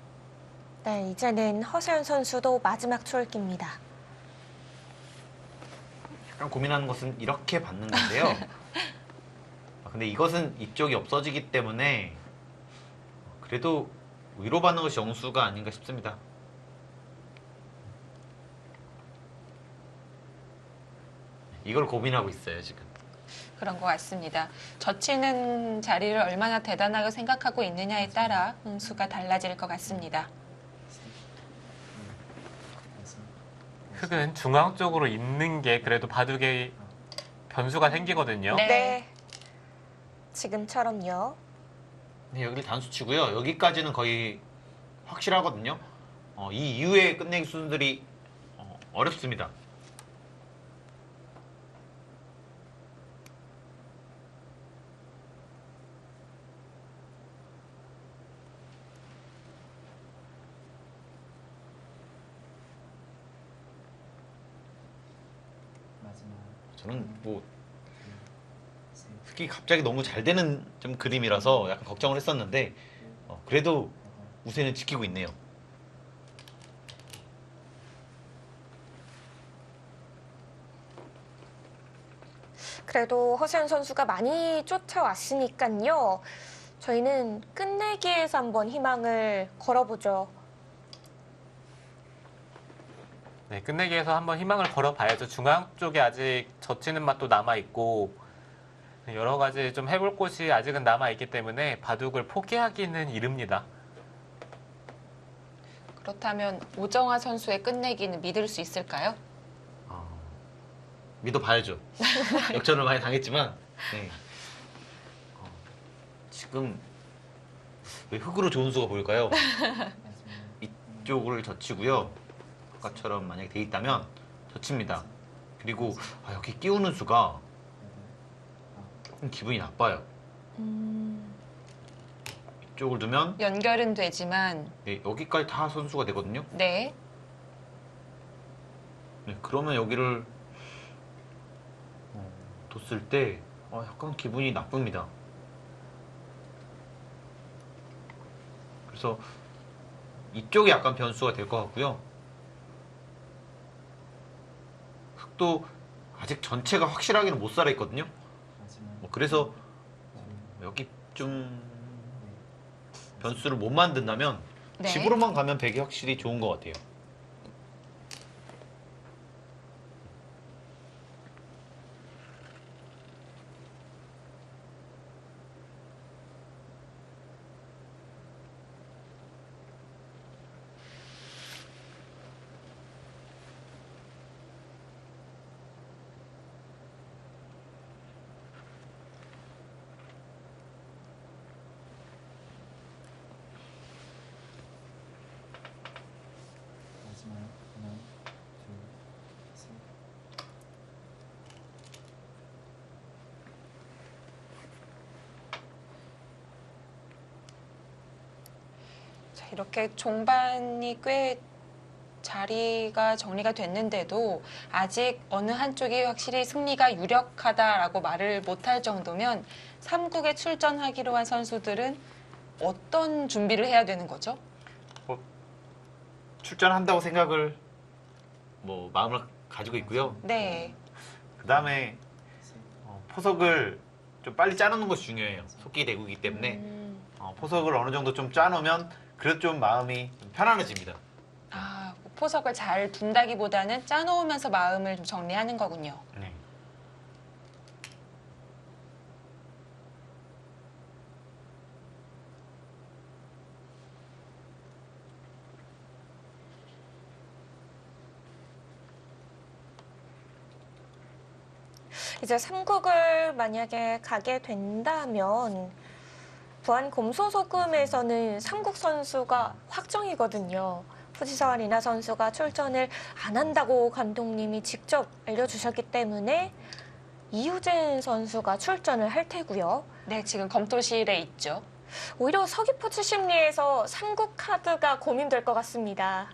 네, 이제는 허세연 선수도 마지막 초읽기입니다. 약간 고민하는 것은 이렇게 받는 건데요. 근데 이것은 이쪽이 없어지기 때문에 그래도 위로 받는 것이 영수가 아닌가 싶습니다. 이걸 고민하고 있어요, 지금. 그런 것 같습니다. 젖히는 자리를 얼마나 대단하게 생각하고 있느냐에 따라 응수가 달라질 것 같습니다. 셋, 넷, 다섯, 흙은 중앙 쪽으로 있는 게 그래도 바둑에 변수가 생기거든요. 네. 네. 지금처럼요. 네, 여기를 단수 치고요. 여기까지는 거의 확실하거든요. 이 이후에 끝내기 순들이 어렵습니다. 마지막 저는 뭐 셋, 흙이 갑자기 너무 잘 되는 좀 그림이라서 약간 걱정을 했었는데 그래도 여덟, 우세는 지키고 있네요. 그래도 허세연 선수가 많이 쫓아왔으니까요. 저희는 끝내기에서 한번 희망을 걸어보죠. 네, 끝내기에서 한번 희망을 걸어봐야죠. 중앙 쪽에 아직 젖히는 맛도 남아있고 여러 가지 좀 해볼 곳이 아직은 남아있기 때문에 바둑을 포기하기는 이릅니다. 그렇다면 오정화 선수의 끝내기는 믿을 수 있을까요? 믿어봐야죠. 역전을 많이 당했지만 네. 지금 왜 흙으로 좋은 수가 보일까요? 마지막 이쪽을 젖히고요. 아까처럼 만약에 돼 있다면 젖힙니다. 그리고 여기 끼우는 수가 여덟, 아홉, 조금 기분이 나빠요. 이쪽을 두면 연결은 되지만 네, 여기까지 다 선수가 되거든요. 네. 네, 그러면 여기를 뒀을 때 약간 기분이 나쁩니다. 그래서 이쪽이 약간 변수가 될 것 같고요. 흙도 아직 전체가 확실하게는 못 살아 있거든요. 마지막 그래서 둘, 여기 좀 넷, 변수를 못 만든다면 네. 집으로만 가면 백이 확실히 좋은 것 같아요. 마지막 하나, 둘, 셋, 자, 이렇게 종반이 꽤 자리가 정리가 됐는데도 아직 어느 한쪽이 확실히 승리가 유력하다라고 말을 못할 정도면 3국에 출전하기로 한 선수들은 어떤 준비를 해야 되는 거죠? 출전한다고 생각을 마음을 가지고 있고요. 네. 그 다음에 셋, 포석을 좀 빨리 짜놓는 것이 중요해요. 속기 대구이기 때문에 포석을 어느 정도 좀 짜놓으면 그래도 좀 마음이 좀 편안해집니다. 포석을 잘 둔다기보다는 짜놓으면서 마음을 좀 정리하는 거군요. 네. 이제 3국을 만약에 가게 된다면 부안 곰소소금에서는 3국 선수가 확정이거든요. 푸지사와 리나 선수가 출전을 안 한다고 감독님이 직접 알려주셨기 때문에 이유진 선수가 출전을 할 테고요. 네, 지금 검토실에 있죠. 오히려 서귀포츠 심리에서 삼국 카드가 고민될 것 같습니다.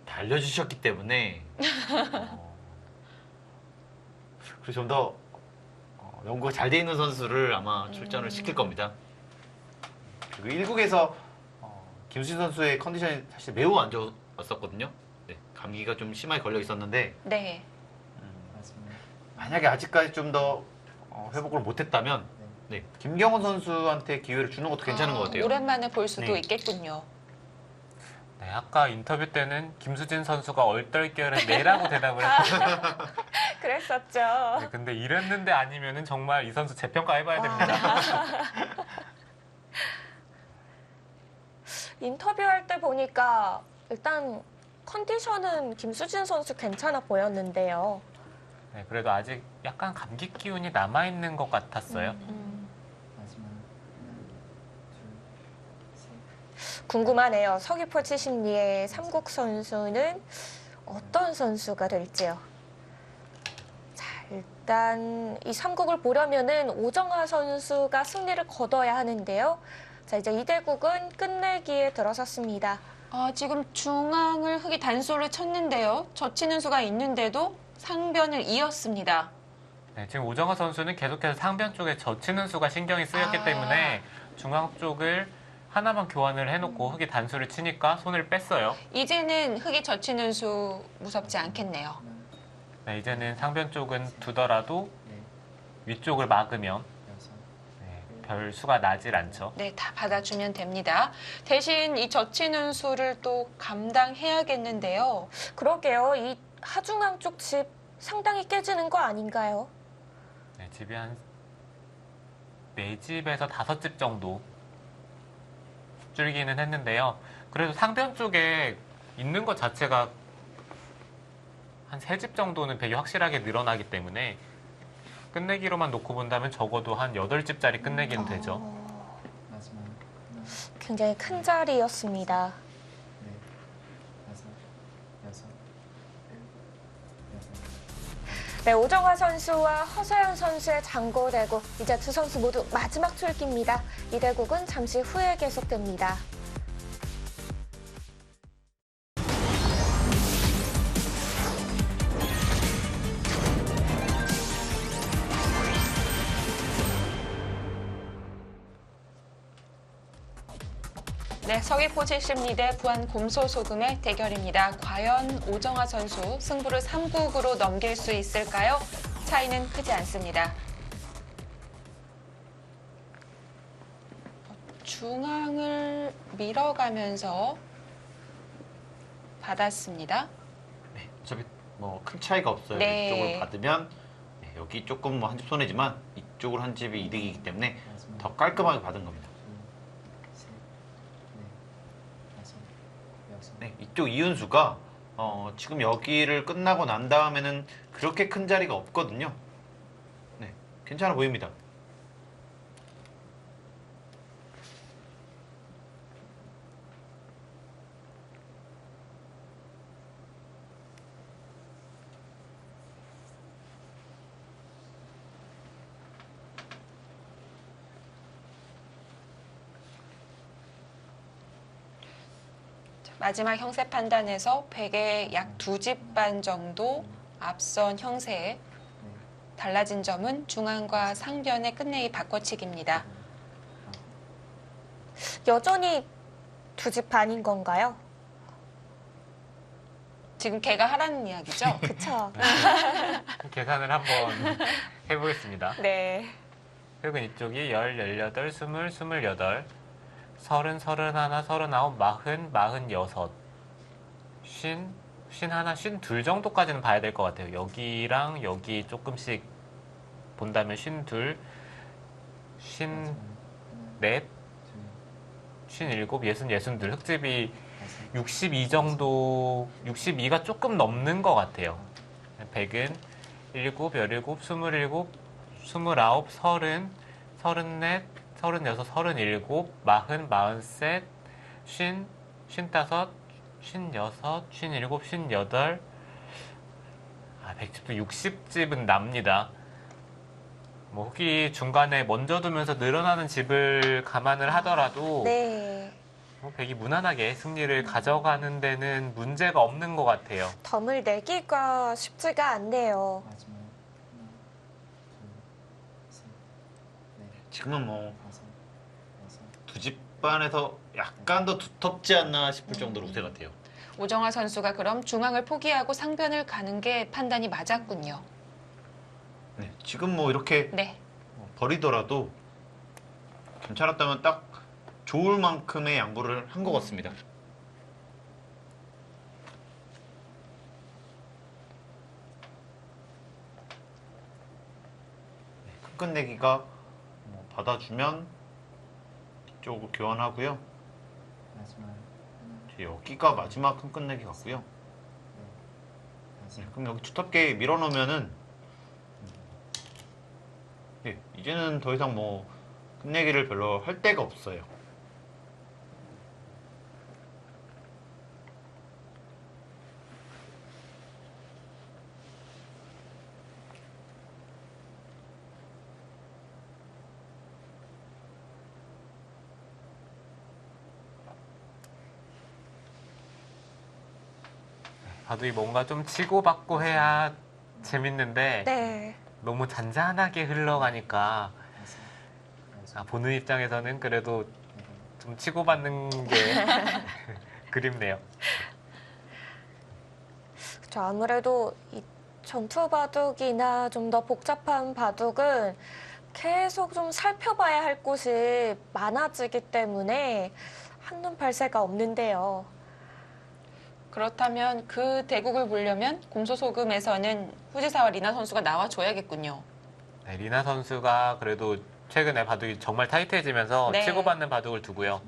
다 알려주셨기 때문에 그리고 좀 더 연구가 잘 돼 있는 선수를 아마 출전을 시킬 겁니다. 그리고 1국에서 김수진 선수의 컨디션이 사실 매우 안 좋았었거든요. 네, 감기가 좀 심하게 걸려 있었는데 네. 맞습니다. 만약에 아직까지 좀 더 회복을 못했다면 네, 김경훈 선수한테 기회를 주는 것도 괜찮은 것 같아요. 오랜만에 볼 수도 네. 있겠군요. 네, 아까 인터뷰 때는 김수진 선수가 얼떨결에 네라고 대답을 했거든요. 그랬었죠. 네, 근데 이랬는데 아니면은 정말 이 선수 재평가 해봐야 됩니다. 인터뷰할 때 보니까 일단 컨디션은 김수진 선수 괜찮아 보였는데요. 네, 그래도 아직 약간 감기 기운이 남아있는 것 같았어요. 마지막 하나, 둘, 셋. 궁금하네요. 서귀포츠 심리의 삼국 선수는 어떤 선수가 될지요. 자, 일단 이 삼국을 보려면은 오정아 선수가 승리를 거둬야 하는데요. 자, 이제 이대국은 끝내기에 들어섰습니다. 지금 중앙을 흑이 단수를 쳤는데요. 젖히는 수가 있는데도 상변을 이었습니다. 네, 지금 오정아 선수는 계속해서 상변 쪽에 젖히는 수가 신경이 쓰였기 때문에 중앙 쪽을 하나만 교환을 해놓고 흑이 단수를 치니까 손을 뺐어요. 이제는 흑이 젖히는 수 무섭지 않겠네요. 하나, 네, 이제는 상변 쪽은 두더라도 넷, 위쪽을 막으면 여섯. 네, 별 수가 나질 않죠. 네, 다 받아주면 됩니다. 대신 이 젖히는 수를 또 감당해야겠는데요. 그러게요. 이 하중앙 쪽 집 상당히 깨지는 거 아닌가요? 네, 집이 한 4집에서 5집 정도 줄기는 했는데요. 그래도 상변 쪽에 있는 것 자체가 한 3집 정도는 백이 확실하게 늘어나기 때문에 끝내기로만 놓고 본다면 적어도 한 8집짜리 끝내기는 되죠. 마지막 하나, 굉장히 큰 자리였습니다. 넷, 다섯, 여섯, 일곱, 여덟. 네, 오정아 선수와 허서연 선수의 장고대국. 이제 두 선수 모두 마지막 출기입니다. 이 대국은 잠시 후에 계속됩니다. 네, 서귀포 심리대 부안 곰소소금의 대결입니다. 과연 오정아 선수 승부를 3국으로 넘길 수 있을까요? 차이는 크지 않습니다. 중앙을 밀어가면서 받았습니다. 네, 어차피 뭐 큰 차이가 없어요. 네. 이쪽을 받으면 네, 여기 조금 뭐 한 집 손해지만 이쪽으로 한 집이 이득이기 때문에 마지막 더 깔끔하게 받은 겁니다. 둘, 셋, 넷, 다섯, 여섯. 네, 이쪽 이윤수가 지금 여기를 끝나고 난 다음에는 그렇게 큰 자리가 없거든요. 네, 괜찮아 보입니다. 마지막 형세 판단에서 100의 약 2집 반 정도 앞선 형세에 달라진 점은 중앙과 상변의 끝내기 바꿔치기입니다. 여전히 두 집 반인 건가요? 지금 걔가 하라는 이야기죠? 그쵸? 계산을 한번 해보겠습니다. 네. 흑은 이쪽이 10, 18, 20, 28, 30, 31, 39, 40, 46, 50, 51, 52 정도까지는 봐야 될 것 같아요. 여기랑 여기 조금씩 본다면 52, 54, 둘, 57, 60, 62 흑집이 다섯, 62 정도, 62가 조금 넘는 것 같아요. 100은 7, 17, 27, 29, 30, 34, 36, 37, 40, 43, 50, 55, 55, 55, 56, 57, 58. 110도 60집은 납니다. 뭐 혹이 중간에 먼저 두면서 늘어나는 집을 감안을 하더라도 네. 백이 무난하게 승리를 가져가는 데는 문제가 없는 것 같아요. 덤을 내기가 쉽지가 않네요. 마지막 하나, 둘, 셋, 넷, 지금은 뭐 다섯, 여섯, 두 집반에서 약간 더 두텁지 않나 싶을 정도로 우세 같아요. 오정화 선수가 그럼 중앙을 포기하고 상변을 가는 게 판단이 맞았군요. 네, 지금 뭐 이렇게 네. 버리더라도 괜찮았다면 딱 좋을 만큼의 양보를 한 것 같습니다. 네, 큰 끝내기가 뭐 받아주면 이쪽으로 교환하고요. 마지막 하나, 여기가 마지막 큰 끝내기 같고요. 다섯, 네, 그럼 여기 두텁게 밀어놓으면은 네, 이제는 더 이상 뭐 끝내기를 별로 할 데가 없어요. 바둑이 뭔가 좀 치고받고 해야 재밌는데 네. 너무 잔잔하게 흘러가니까 다섯, 여섯, 보는 입장에서는 그래도 일곱, 좀 치고받는 게 그립네요. 그쵸, 아무래도 이 전투 바둑이나 좀 더 복잡한 바둑은 계속 좀 살펴봐야 할 곳이 많아지기 때문에 한눈 팔새가 없는데요. 그렇다면 그 대국을 보려면 곰소소금에서는 후지사와 리나 선수가 나와줘야겠군요. 네, 리나 선수가 그래도 최근에 바둑이 정말 타이트해지면서 네. 치고받는 바둑을 두고요.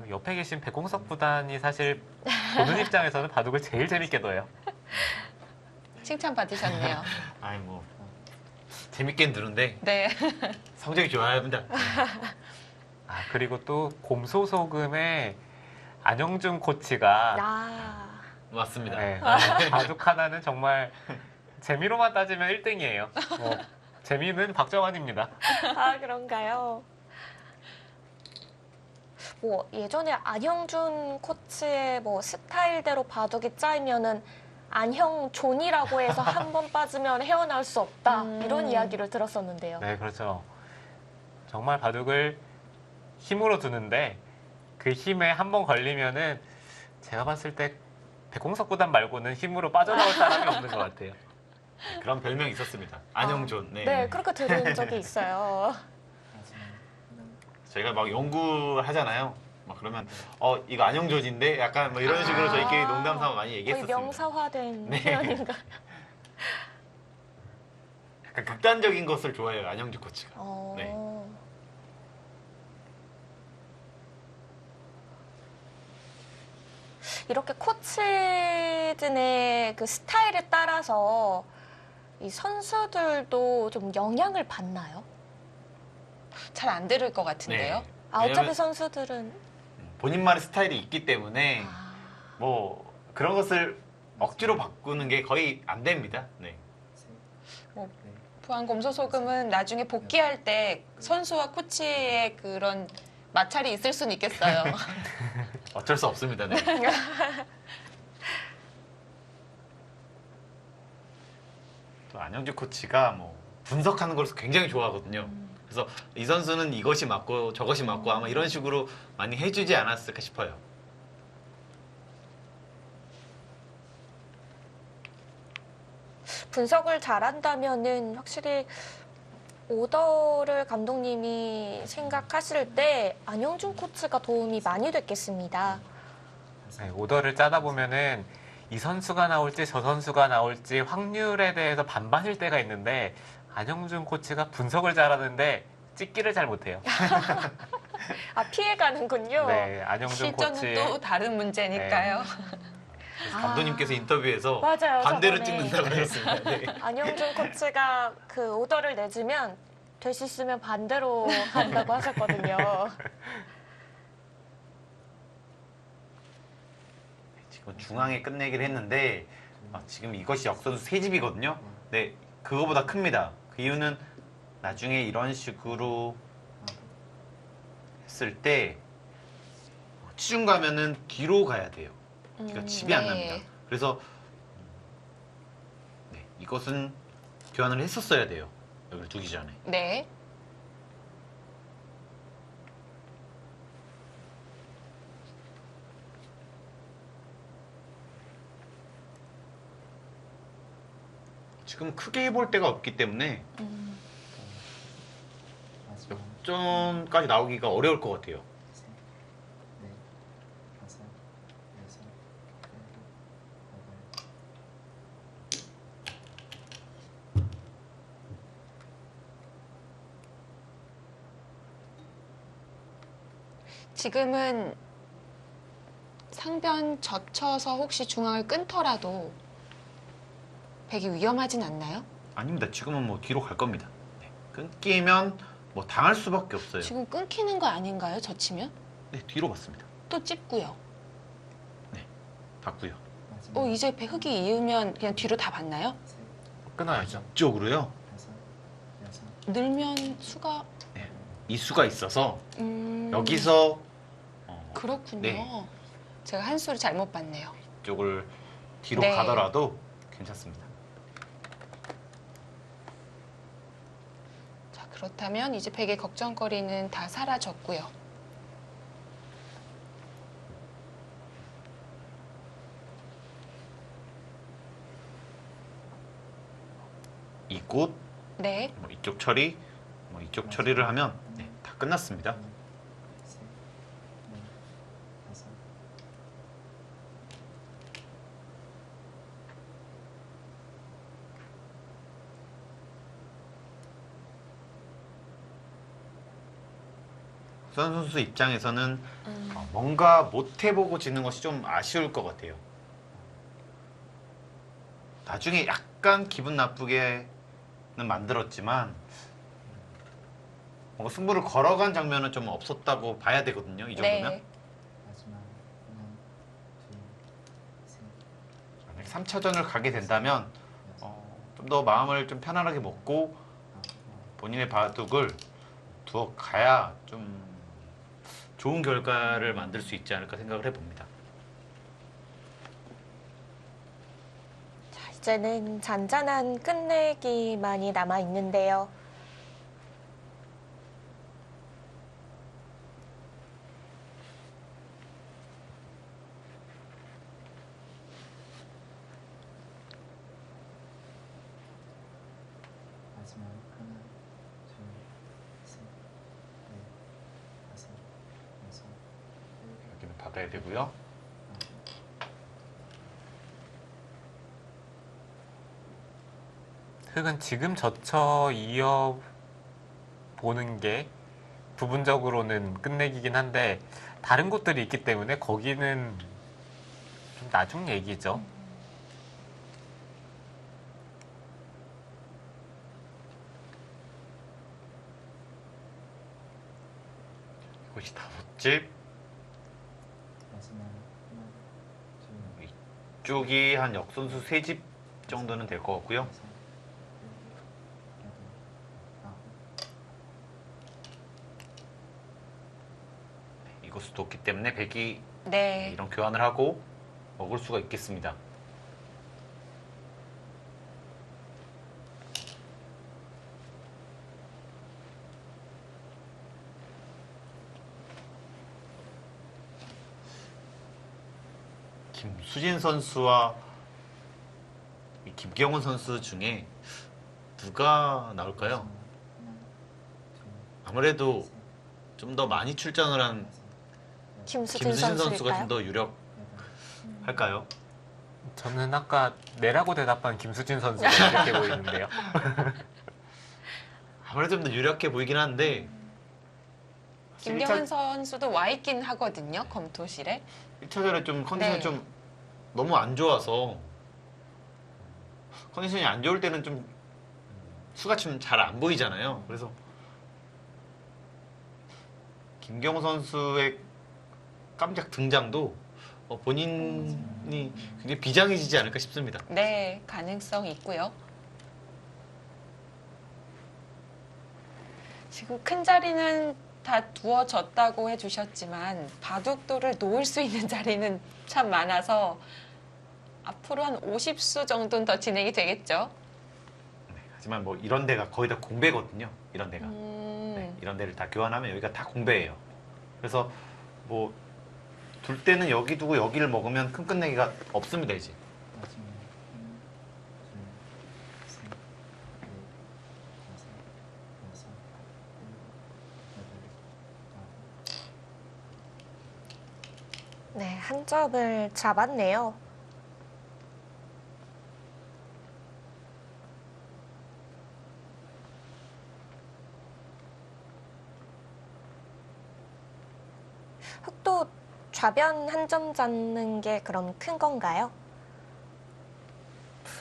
옆에 계신 백공석 구단이 사실 보는 입장에서는 바둑을 제일 재밌게 둬요. 칭찬 받으셨네요. 아이 뭐 재밌게는 드는데 네. 성적이 좋아야 합니다. 그리고 또 곰소소금의 안영준 코치가 아, 맞습니다. 네, 바둑 하나는 정말 재미로만 따지면 1등이에요. 재미는 박정환입니다. 아 그런가요? 뭐 예전에 안형준 코치의 뭐 스타일대로 바둑이 짜이면은 안형존이라고 해서 한 번 빠지면 헤어나올 수 없다 이런 이야기를 들었었는데요. 네, 그렇죠. 정말 바둑을 힘으로 두는데 그 힘에 한 번 걸리면은 제가 봤을 때 백공석 구단 말고는 힘으로 빠져나올 사람이 없는 것 같아요. 그런 별명이 있었습니다. 안영존. 네. 네, 그렇게 들은 적이 있어요. 마지막 하나, 저희가 막 연구하잖아요. 막 그러면 이거 안영존인데 약간 뭐 이런 식으로 저희끼리 농담 삼아 많이 거의 얘기했었습니다. 명사화된 네. 표현인가? 약간 극단적인 것을 좋아해요. 안영준 코치가. 네. 이렇게 코치진의 그 스타일에 따라서 이 선수들도 좀 영향을 받나요? 잘 안 들을 것 같은데요. 아, 어차피 왜냐면 선수들은 본인만의 스타일이 있기 때문에 뭐 그런 것을 억지로 바꾸는 게 거의 안 됩니다. 네. 셋, 뭐, 넷, 부안 곰소소금은 나중에 복귀할 때 선수와 코치의 그런 마찰이 있을 수는 있겠어요. 어쩔 수 없습니다. 네. 또 안영준 코치가 뭐 분석하는 걸 굉장히 좋아하거든요. 그래서 이 선수는 이것이 맞고 저것이 맞고 아마 이런 식으로 많이 해주지 않았을까 싶어요. 분석을 잘한다면은 확실히 오더를 감독님이 생각하실 때 안영준 코치가 도움이 많이 됐겠습니다. 네, 오더를 짜다 보면은 이 선수가 나올지 저 선수가 나올지 확률에 대해서 반반일 때가 있는데 안영준 코치가 분석을 잘하는데 찍기를 잘 못해요. 아, 피해가는군요. 네, 안영준 실전은 코치의 또 다른 문제니까요. 그래서 감독님께서 인터뷰에서 맞아요, 반대로 저번에. 찍는다고 그랬습니다. 네. 안영준 코치가 그 오더를 내주면 될 수 있으면 반대로 한다고 하셨거든요. 지금 중앙에 끝내기를 했는데 지금 이것이 역선수 세 집이거든요. 네, 그거보다 큽니다. 그 이유는 나중에 이런 식으로 했을 때 치중 가면은 뒤로 가야 돼요. 그러니까 집이 안 납니다. 그래서 네, 이것은 교환을 했었어야 돼요. 여기를 두기 전에. 네. 지금 크게 해볼 데가 없기 때문에 마지막 역전까지 나오기가 어려울 것 같아요. 셋, 넷, 다섯, 여섯, 일곱, 여덟. 지금은 상변 젖혀서 혹시 중앙을 끊더라도 백이 위험하진 않나요? 아닙니다. 지금은 뭐 뒤로 갈 겁니다. 네, 끊기면 뭐 당할 수밖에 없어요. 지금 끊기는 거 아닌가요? 젖히면? 네, 뒤로 갔습니다. 또 찝고요. 봤고요. 마지막 이제 배 흙이 이으면 그냥 뒤로 다 봤나요? 셋, 끊어야죠. 이쪽으로요. 다섯, 여섯, 늘면 수가 이 수가 있어서 음, 여기서 그렇군요. 네. 제가 한 수를 잘못 봤네요. 이쪽을 뒤로 네. 가더라도 괜찮습니다. 자, 그렇다면 이제 백의 걱정거리는 다 사라졌고요. 이곳 네. 뭐 이쪽 처리, 뭐 이쪽 처리를 하면 네, 다 끝났습니다. 셋, 넷, 다섯. 수산 선수 입장에서는 음, 뭔가 못 해보고 지는 것이 좀 아쉬울 것 같아요. 나중에 약간 기분 나쁘게는 만들었지만 뭔가 승부를 걸어간 장면은 좀 없었다고 봐야 되거든요. 이 정도면. 네. 마지막 하나, 둘, 셋, 만약에 3차전을 가게 된다면 좀 더 마음을 좀 편안하게 먹고 본인의 바둑을 두어 가야 좀 좋은 결과를 만들 수 있지 않을까 생각을 해봅니다. 자, 이제는 잔잔한 끝내기만이 남아 있는데요. 마지막 하나, 둘, 셋, 넷, 다섯, 여섯, 일곱, 여기는 받아야 되고요. 흙은 지금 젖혀 이어 보는 게 부분적으로는 끝내기긴 한데 다른 곳들이 있기 때문에 거기는 좀 나중 얘기죠. 이것이 다섯 집, 마지막 하나, 둘, 이쪽이 한 역선수 세 집 정도는 될 것 같고요. 여섯, 일곱, 여덟, 아홉. 이것이 높기 때문에 백이 네. 이런 교환을 하고 먹을 수가 있겠습니다. 김수진 선수와 이 김경훈 선수 중에 누가 나올까요? 마지막 하나, 둘, 아무래도 셋, 좀 더 많이 출전을 한 다섯, 김수진 김수진 선수가 선수일까요? 좀 더 유력할까요? 여덟. 저는 아까 네라고 대답한 김수진 선수가 이렇게 보이는데요. 아무래도 좀 더 유력해 보이긴 한데 김경환 선수도 와 있긴 하거든요. 검토실에. 1차전에 좀 컨디션이 네. 좀 너무 안 좋아서 컨디션이 안 좋을 때는 좀 수가 좀 잘 안 보이잖아요. 그래서 김경호 선수의 깜짝 등장도 본인이 굉장히 비장해지지 않을까 싶습니다. 네, 가능성이 있고요. 지금 큰 자리는 다 두어졌다고 해주셨지만 바둑돌을 놓을 수 있는 자리는 참 많아서 앞으로 한 50수 정도는 더 진행이 되겠죠. 네, 하지만 뭐 이런 데가 거의 다 공배거든요. 이런 데가. 음, 네, 이런 데를 다 교환하면 여기가 다 공배예요. 그래서 뭐 둘 때는 여기 두고 여기를 먹으면 큰 끝내기가 없습니다 이제. 마지막 하나, 둘, 셋, 넷, 다섯, 여섯, 일곱, 여덟, 아홉. 네, 한 점을 잡았네요. 흑도 좌변 한 점 잡는 게 그럼 큰 건가요?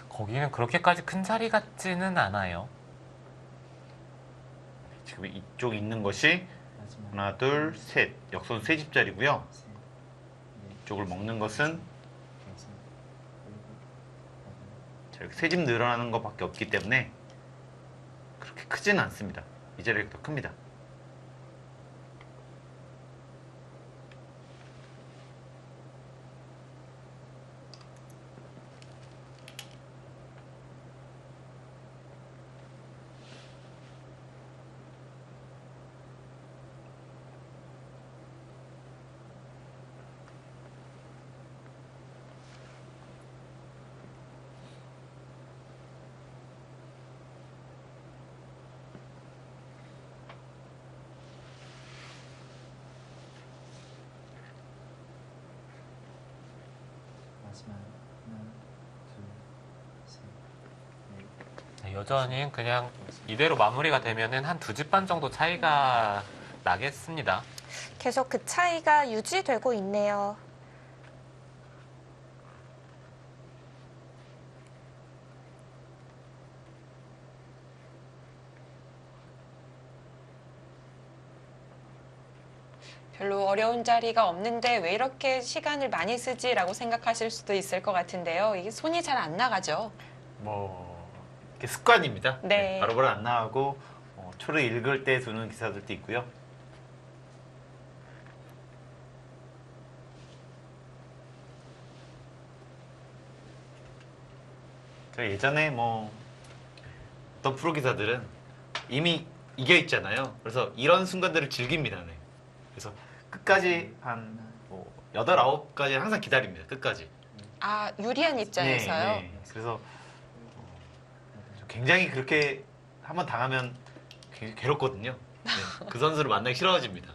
거기는 그렇게까지 큰 자리 같지는 않아요. 지금 이쪽 있는 것이 마지막 하나, 둘, 셋. 역선 세 집짜리고요. 셋, 넷, 이쪽을 먹는 것은 여섯, 일곱, 자, 이렇게 세 집 늘어나는 것밖에 없기 때문에 그렇게 크지는 않습니다. 이 자리가 더 큽니다. 마지막 하나, 둘, 셋, 넷, 네, 여전히 그냥 이대로 마무리가 되면은 한 두 집 반 정도 차이가 나겠습니다. 계속 그 차이가 유지되고 있네요. 별로 어려운 자리가 없는데 왜 이렇게 시간을 많이 쓰지라고 생각하실 수도 있을 것 같은데요. 이게 손이 잘 안 나가죠. 뭐 이게 습관입니다. 네. 바로바로 안 나가고 초를 읽을 때 두는 기사들도 있고요. 제가 예전에 뭐 어떤 프로 기사들은 이미 이겨 있잖아요. 그래서 이런 순간들을 즐깁니다. 네. 그래서 끝까지 한 뭐 8, 9까지 항상 기다립니다. 끝까지. 아, 유리한 입장에서요. 네, 네. 그래서 굉장히 그렇게 한번 당하면 굉장히 괴롭거든요. 네. 그 선수를 만나기 싫어집니다.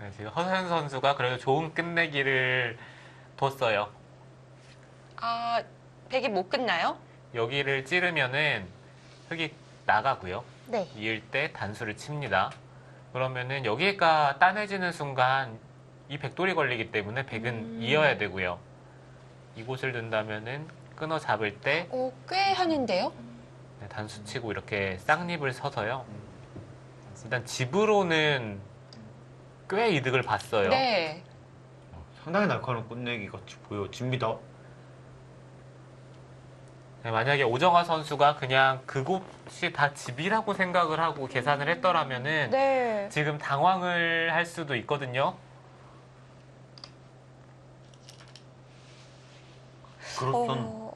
네, 지금 허선 선수가 그래도 좋은 끝내기를 뒀어요. 아, 백이 못 끝나요? 여기를 찌르면은 흙이 나가고요. 네. 이을 때 단수를 칩니다. 그러면은 여기가 따내지는 순간 이 백돌이 걸리기 때문에 백은 이어야 되고요. 이곳을 둔다면은 끊어 잡을 때 오, 꽤 하는데요? 네, 단수 치고 이렇게 쌍립을 서서요. 일단 집으로는 꽤 이득을 봤어요. 네. 상당히 날카로운 끝내기 같이 보여집니다. 네, 만약에 오정화 선수가 그냥 그곳이 다 집이라고 생각을 하고 계산을 했더라면은 네. 지금 당황을 할 수도 있거든요. 그렇선 어,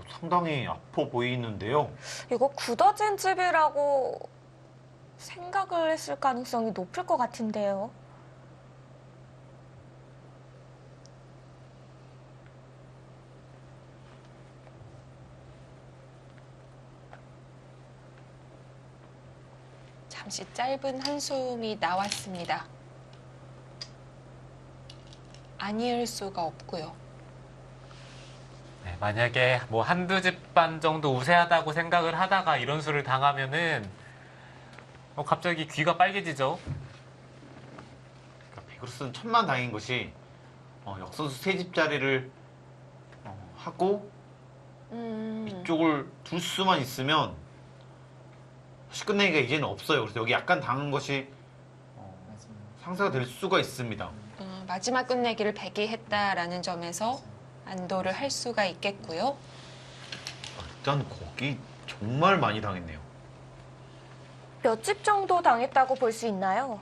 상당히 아파 보이는데요. 이거 굳어진 집이라고 생각을 했을 가능성이 높을 것 같은데요. 잠시 짧은 한숨이 나왔습니다. 아니을 수가 없고요. 네, 만약에 뭐 한두 집 반 정도 우세하다고 생각을 하다가 이런 수를 당하면은 갑자기 귀가 빨개지죠. 그러니까 베그루스는 천만다행인 것이 역선수 세 집자리를 하고 이쪽을 둘 수만 있으면 사실 끝내기가 이제는 없어요. 그래서 여기 약간 당한 것이 마지막 상사가 될 수가 있습니다. 마지막 끝내기를 백이 했다라는 점에서 안도를 할 수가 있겠고요. 일단 거기 정말 많이 당했네요. 몇 집 정도 당했다고 볼 수 있나요?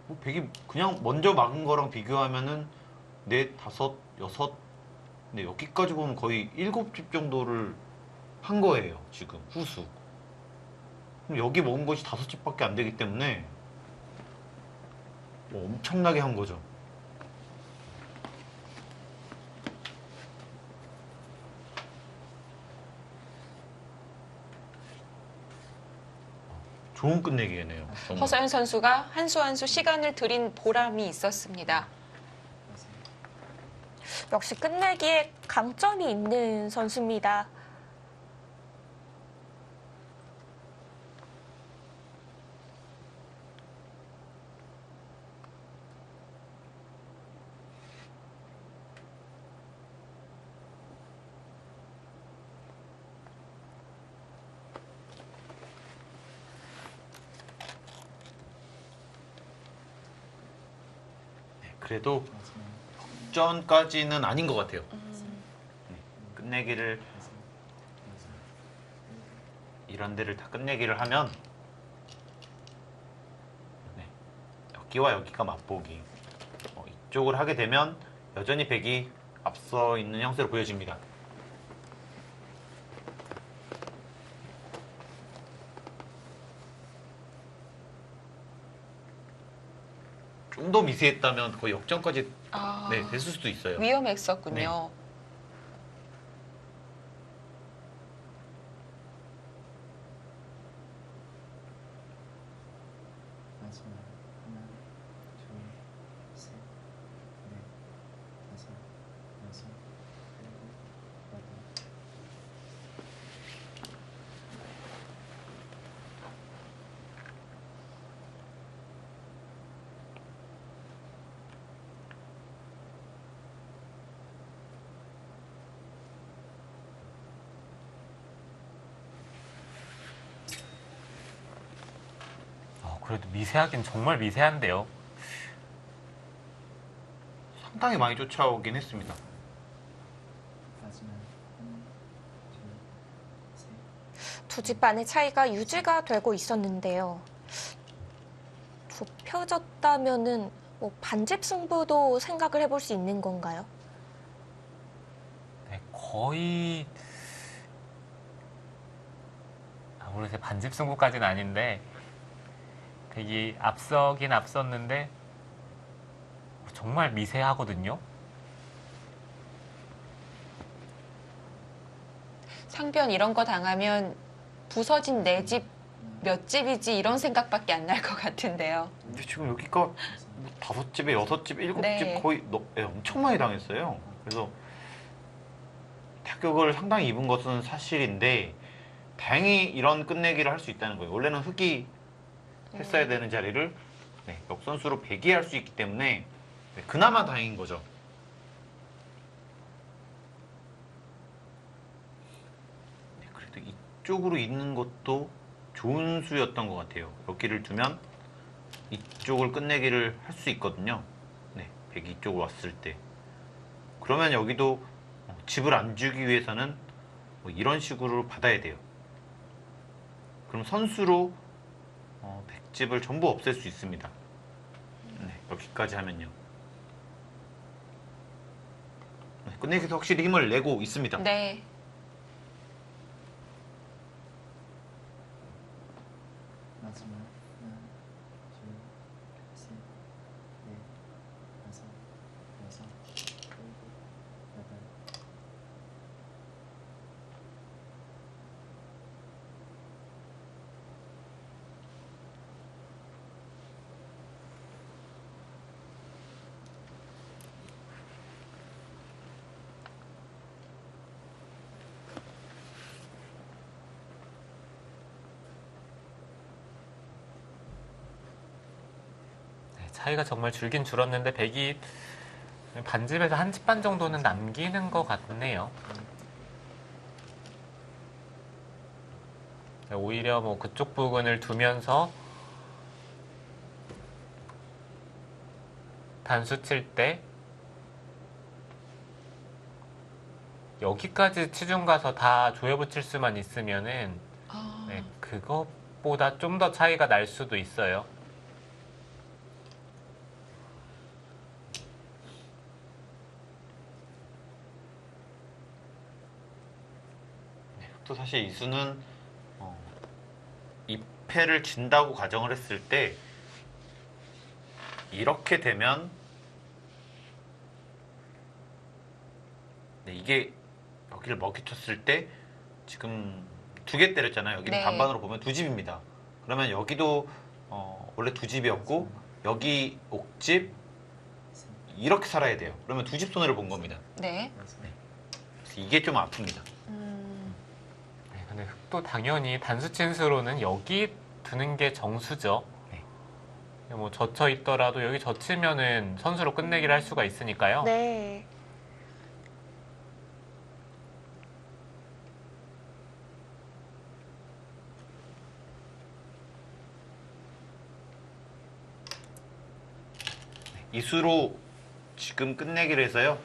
뭐 백이 그냥 먼저 막은 거랑 비교하면은 넷, 다섯, 여섯, 근데 여기까지 보면 거의 7집 정도를 한 거예요. 지금 후수. 그럼 여기 먹은 것이 5집밖에 안 되기 때문에 뭐 엄청나게 한 거죠. 좋은 끝내기네요. 정말. 허서연 선수가 한 수 한 수 시간을 들인 보람이 있었습니다. 역시 끝내기에 강점이 있는 선수입니다. 그래도 마지막 역전까지는 아닌 것 같아요. 음. 끝내기를 5, 6, 이런 데를 다 끝내기를 하면 네, 여기와 여기가 맛보기. 이쪽을 하게 되면 여전히 백이 앞서 있는 형세로 보여집니다. 좀 더 미세했다면 거의 역전까지 아, 네, 됐을 수도 있어요. 위험했었군요. 마지막 하나, 둘, 셋, 넷, 다섯, 여섯, 일곱, 여덟. 그래도 미세하긴 정말 미세한데요. 상당히 많이 쫓아오긴 했습니다. 마지막 하나, 둘, 셋. 두 집 반의 차이가 유지가 되고 있었는데요. 좁혀졌다면은 뭐 반집 승부도 생각을 해볼 수 있는 건가요? 네, 거의 모르겠어요. 반집 승부까지는 아닌데 되게 앞서긴 앞섰는데 정말 미세하거든요. 상변 이런 거 당하면 부서진 내 집 몇 집이지 이런 생각밖에 안 날 것 같은데요. 근데 지금 여기가 뭐 5집에 6집, 7집 네. 거의 엄청 많이 당했어요. 그래서 타격을 상당히 입은 것은 사실인데 다행히 이런 끝내기를 할 수 있다는 거예요. 원래는 흑이 했어야 되는 자리를 네, 역선수로 배기할 수 있기 때문에 네, 그나마 다행인 거죠. 네, 그래도 이쪽으로 있는 것도 좋은 수였던 것 같아요. 여기를 두면 이쪽을 끝내기를 할 수 있거든요. 네, 백이 이쪽으로 왔을 때. 그러면 여기도 집을 안 주기 위해서는 뭐 이런 식으로 받아야 돼요. 그럼 선수로 백집을 전부 없앨 수 있습니다. 네, 여기까지 하면요. 네, 끝내기에서 확실히 힘을 내고 있습니다. 네. 마지막 하나, 둘, 셋, 넷, 다섯, 여섯, 일곱, 여덟. 네, 차이가 정말 줄긴 줄었는데 백이 반집에서 한 집 반 정도는 남기는 것 같네요. 오히려 뭐 그쪽 부근을 두면서 단수 칠 때 여기까지 치중 가서 다 조여 붙일 수만 있으면은 아, 네, 그것보다 좀 더 차이가 날 수도 있어요. 또 사실 이수는 2패를 진다고 가정을 했을 때 이렇게 되면 네, 이게 여기를 먹히쳤을 때 지금 2개 때렸잖아요. 여기는 네. 반반으로 보면 2집입니다. 그러면 여기도 원래 2집이었고 여기 옥집 이렇게 살아야 돼요. 그러면 2집 손해를 본 겁니다. 네. 그래서 이게 좀 아픕니다. 네, 근데 흑도 당연히 단수 친 수로는 여기 두는 게 정수죠. 네. 뭐 젖혀 있더라도 여기 젖히면은 선수로 끝내기를 할 수가 있으니까요. 네. 이수로 지금 끝내기를 해서요.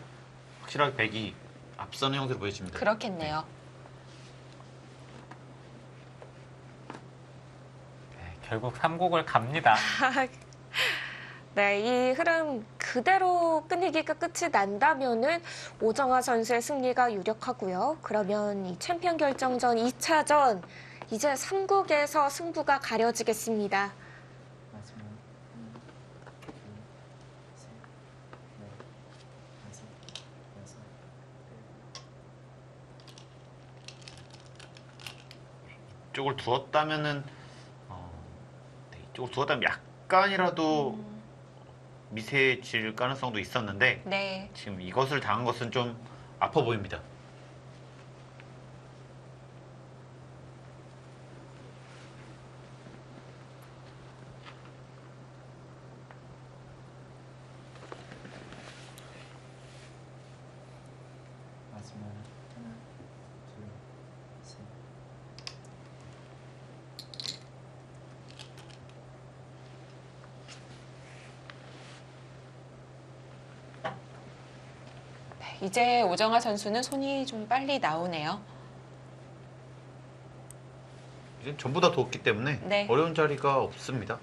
확실하게 백이 앞서는 형태로 보여집니다. 그렇겠네요. 네, 결국 3곡을 갑니다. 네, 이 흐름 그대로 끝내기가 끝이 난다면은 오정화 선수의 승리가 유력하고요. 그러면 이 챔피언 결정전 2차전 이제 3국에서 승부가 가려지겠습니다. 마지막 하나, 둘, 셋, 넷, 다섯, 여섯, 일곱. 이쪽을 두었다면은 네, 이쪽을 두었다면 약간이라도 미세해질 가능성도 있었는데 네. 지금 이것을 당한 것은 좀 아파 보입니다. 마지막 하나, 둘, 셋. 네, 이제 오정아 선수는 손이 좀 빨리 나오네요. 이제 전부 다 두었기 때문에 네. 어려운 자리가 없습니다.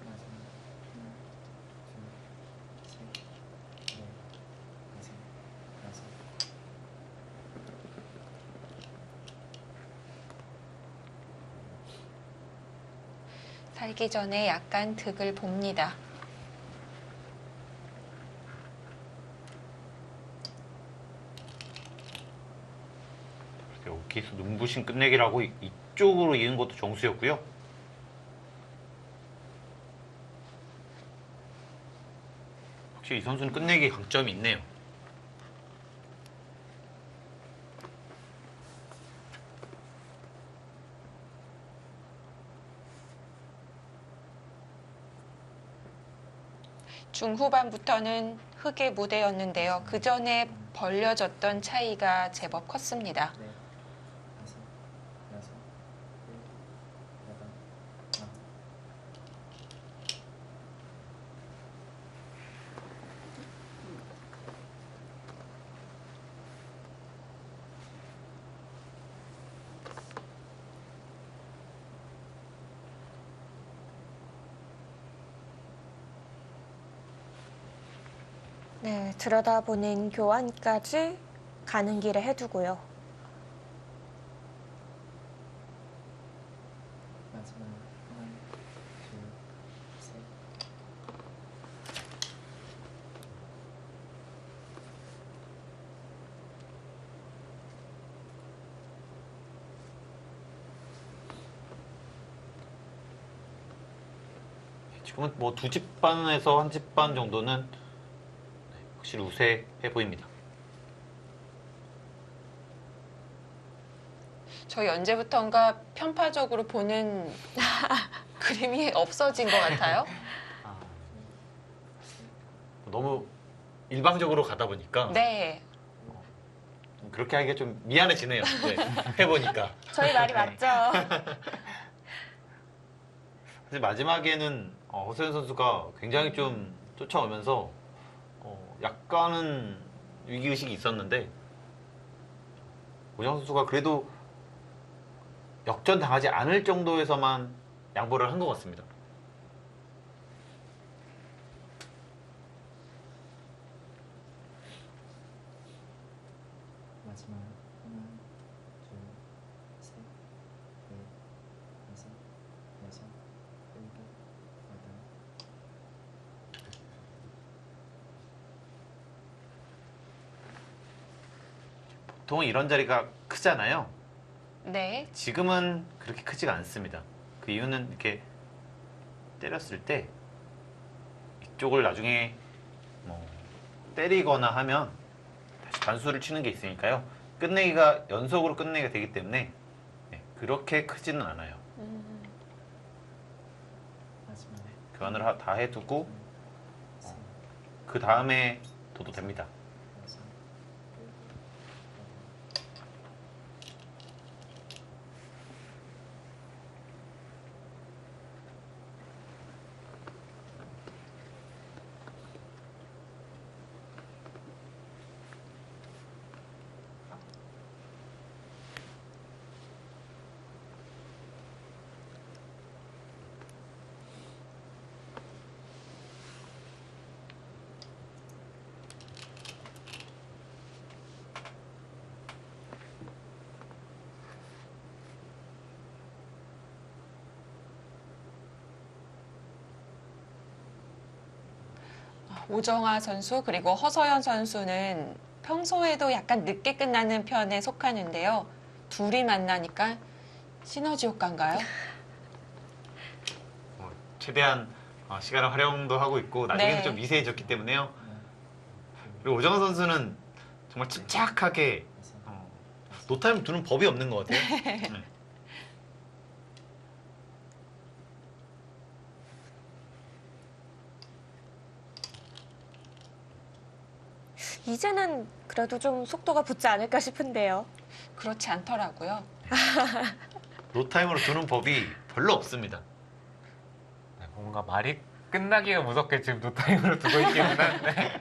마지막 하나, 둘, 셋, 넷, 다섯, 여섯. 살기 전에 약간 득을 봅니다. 여기서 눈부신 끝내기라고 이쪽으로 이은 것도 정수였고요. 확실히 이 선수는 끝내기 강점이 있네요. 중후반부터는 흑의 무대였는데요. 그 전에 벌려졌던 차이가 제법 컸습니다. 넷, 다섯, 여섯, 일곱, 여덟, 아홉. 네, 들여다보는 교환까지 가는 길에 해두고요. 마지막 하나, 둘, 셋. 지금은 뭐 2집 반에서 1집 반 정도는 확실히 우세해 보입니다. 저희 언제부턴가 편파적으로 보는 그림이 없어진 것 같아요. 너무 일방적으로 가다 보니까 네. 그렇게 하기가 좀 미안해지네요. 네, 해보니까. 저희 말이 맞죠? 사실 마지막에는 허서연 선수가 굉장히 좀 쫓아오면서 약간은 위기의식이 있었는데 오정 선수가 그래도 역전 당하지 않을 정도에서만 양보를 한 것 같습니다. 마지막 하나, 둘, 셋, 넷, 다섯, 여섯, 일곱, 여덟. 보통 이런 자리가 크잖아요. 네. 지금은 그렇게 크지가 않습니다. 그 이유는 이렇게 때렸을 때 이쪽을 나중에 뭐 때리거나 하면 다시 단수를 치는 게 있으니까요. 끝내기가 연속으로 끝내기가 되기 때문에 그렇게 크지는 않아요. 마지막 교환을 다 해두고 둘, 셋, 그 다음에 둬도 됩니다. 여섯, 일곱, 여덟. 오정아 선수 그리고 허서연 선수는 평소에도 약간 늦게 끝나는 편에 속하는데요. 둘이 만나니까 시너지 효과인가요? 최대한 시간을 활용도 하고 있고 나중에는 네. 좀 미세해졌기 때문에요. 하나, 그리고 오정환 선수는 정말 침착하게 여섯, 노타임 두는 법이 없는 것 같아요. 네. 이제는 그래도 좀 속도가 붙지 않을까 싶은데요. 그렇지 않더라고요. 노타임으로 두는 법이 별로 없습니다. 네, 뭔가 말이 끝나기가 무섭게 지금 노타임으로 두고 있기는 한데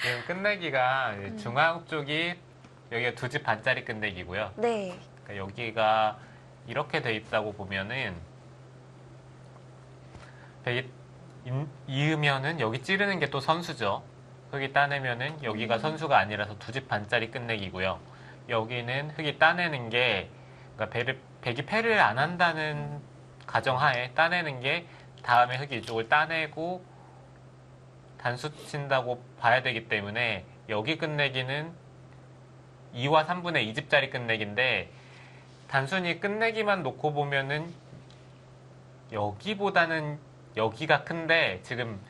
지금 끝내기가 이제 중앙 쪽이 여기가 2집 반짜리 끝내기고요. 네. 그러니까 여기가 이렇게 돼 있다고 보면은 이으면은 여기 찌르는 게 또 선수죠. 흙이 따내면은 여기가 선수가 아니라서 2집 반짜리 끝내기고요. 여기는 흙이 따내는 게 그러니까 백이 패를 안 한다는 가정하에 따내는 게 다음에 흙이 이쪽을 따내고 단수 친다고 봐야 되기 때문에 여기 끝내기는 2와 3분의 2집짜리 끝내기인데 단순히 끝내기만 놓고 보면은 여기보다는 여기가 큰데 지금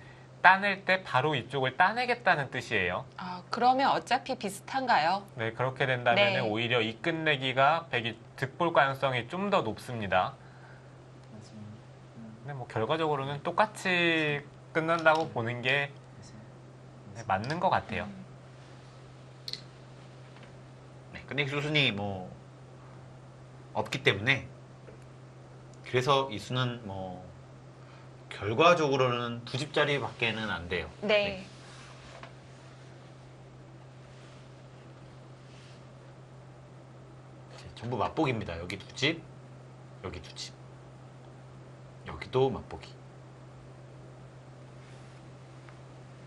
따낼 때 바로 이쪽을 따내겠다는 뜻이에요. 아, 그러면 어차피 비슷한가요? 네, 그렇게 된다면 네. 오히려 이 끝내기가 백이 득볼 가능성이 좀 더 높습니다. 마지막 하나, 근데 뭐 결과적으로는 똑같이 끝난다고 보는 게 여섯, 네, 맞는 것 같아요. 네, 끝내기 수순이 뭐 없기 때문에 그래서 이 수는 뭐 결과적으로는 2집짜리밖에는 안 돼요. 네. 전부 맛보기입니다. 여기 2집, 여기 2집, 여기도 맛보기.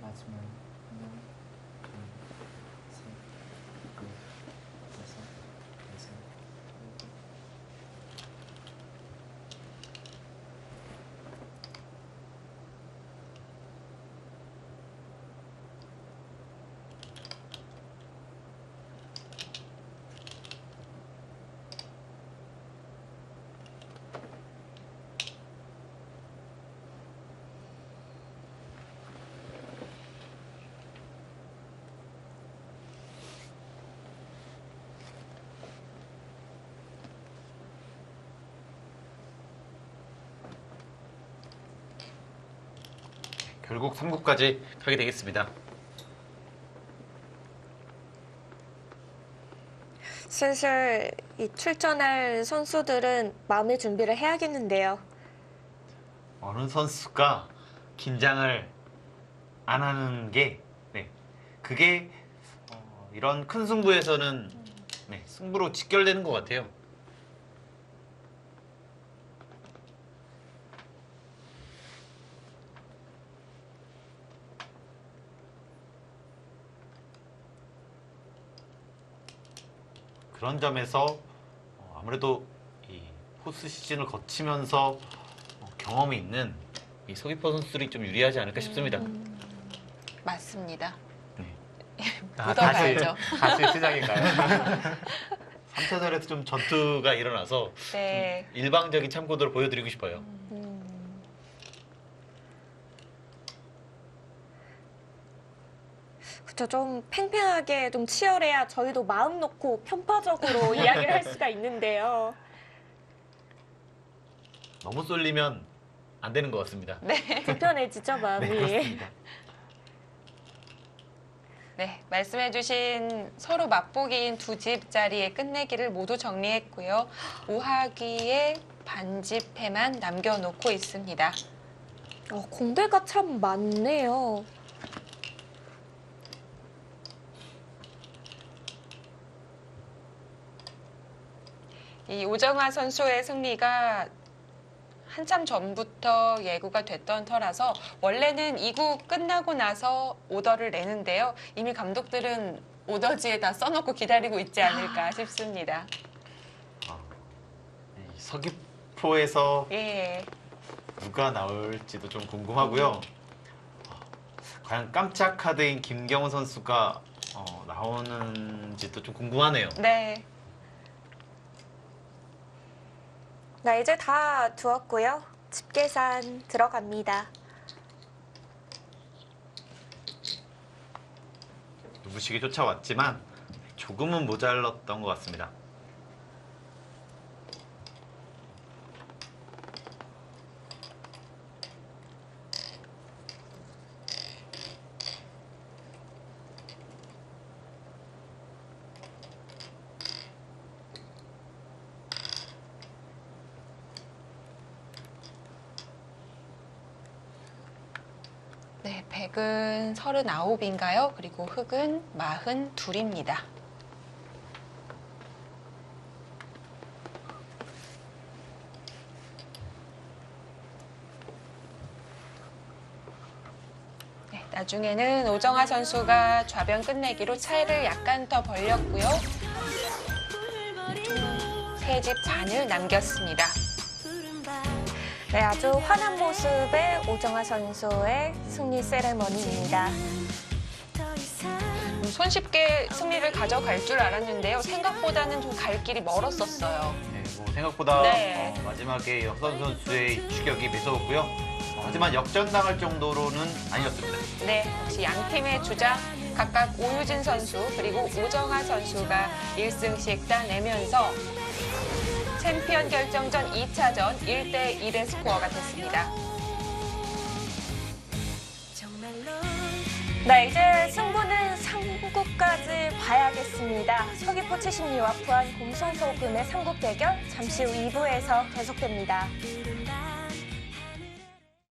마지막 하나, 둘, 셋, 넷, 다섯, 여섯, 일곱. 결국 3구까지 가게 되겠습니다. 슬슬 이 출전할 선수들은 마음의 준비를 해야겠는데요. 어느 선수가 긴장을 안 하는 게, 네, 그게 이런 큰 승부에서는 네, 승부로 직결되는 것 같아요. 그런 점에서 아무래도 이 포스 시즌을 거치면서 경험이 있는 이 서귀포 선수들이 좀 유리하지 않을까 싶습니다. 맞습니다. 네. 묻어가야죠. 다시 시작인가요? 3차전에서 좀 전투가 일어나서 네. 일방적인 참고도를 보여드리고 싶어요. 그쵸, 좀 팽팽하게 좀 치열해야 저희도 마음 놓고 편파적으로 이야기를 할 수가 있는데요. 너무 쏠리면 안 되는 것 같습니다. 불편해지죠, 마음이. 네, 그렇습니다. 네, 말씀해주신 서로 맛보기인 두 집 자리의 끝내기를 모두 정리했고요. 우하기의 반집회만 남겨놓고 있습니다. 공대가 참 많네요. 이 오정화 선수의 승리가 한참 전부터 예고가 됐던 터라서 원래는 2구 끝나고 나서 오더를 내는데요. 이미 감독들은 오더지에 다 써놓고 기다리고 있지 않을까 싶습니다. 이 서귀포에서 예. 누가 나올지도 좀 궁금하고요. 과연 깜짝 카드인 김경호 선수가 나오는지도 좀 궁금하네요. 네. 나 이제 다 두었고요. 집계산 들어갑니다. 눈부시게 쫓아왔지만 조금은 모자랐던 것 같습니다. 네, 백은 39인가요? 그리고 흑은 42입니다. 네, 나중에는 오정화 선수가 좌변 끝내기로 차이를 약간 더 벌렸고요. 세 집 반을 남겼습니다. 네, 아주 환한 모습의 오정화 선수의 승리 세레머니입니다. 손쉽게 승리를 가져갈 줄 알았는데요. 생각보다는 좀 갈 길이 멀었었어요. 네, 뭐 생각보다 네. 마지막에 여선 선수의 추격이 매서웠고요. 하지만 역전당할 정도로는 아니었습니다. 네, 역시 양 팀의 주장 각각 오유진 선수 그리고 오정화 선수가 1승씩 따내면서 챔피언 결정전 2차전 1대1의 스코어가 됐습니다. 네, 이제 승부는 3구까지 봐야겠습니다. 서귀포 70리와 부안 곰성소금의 3국 대결 잠시 후 2부에서 계속됩니다.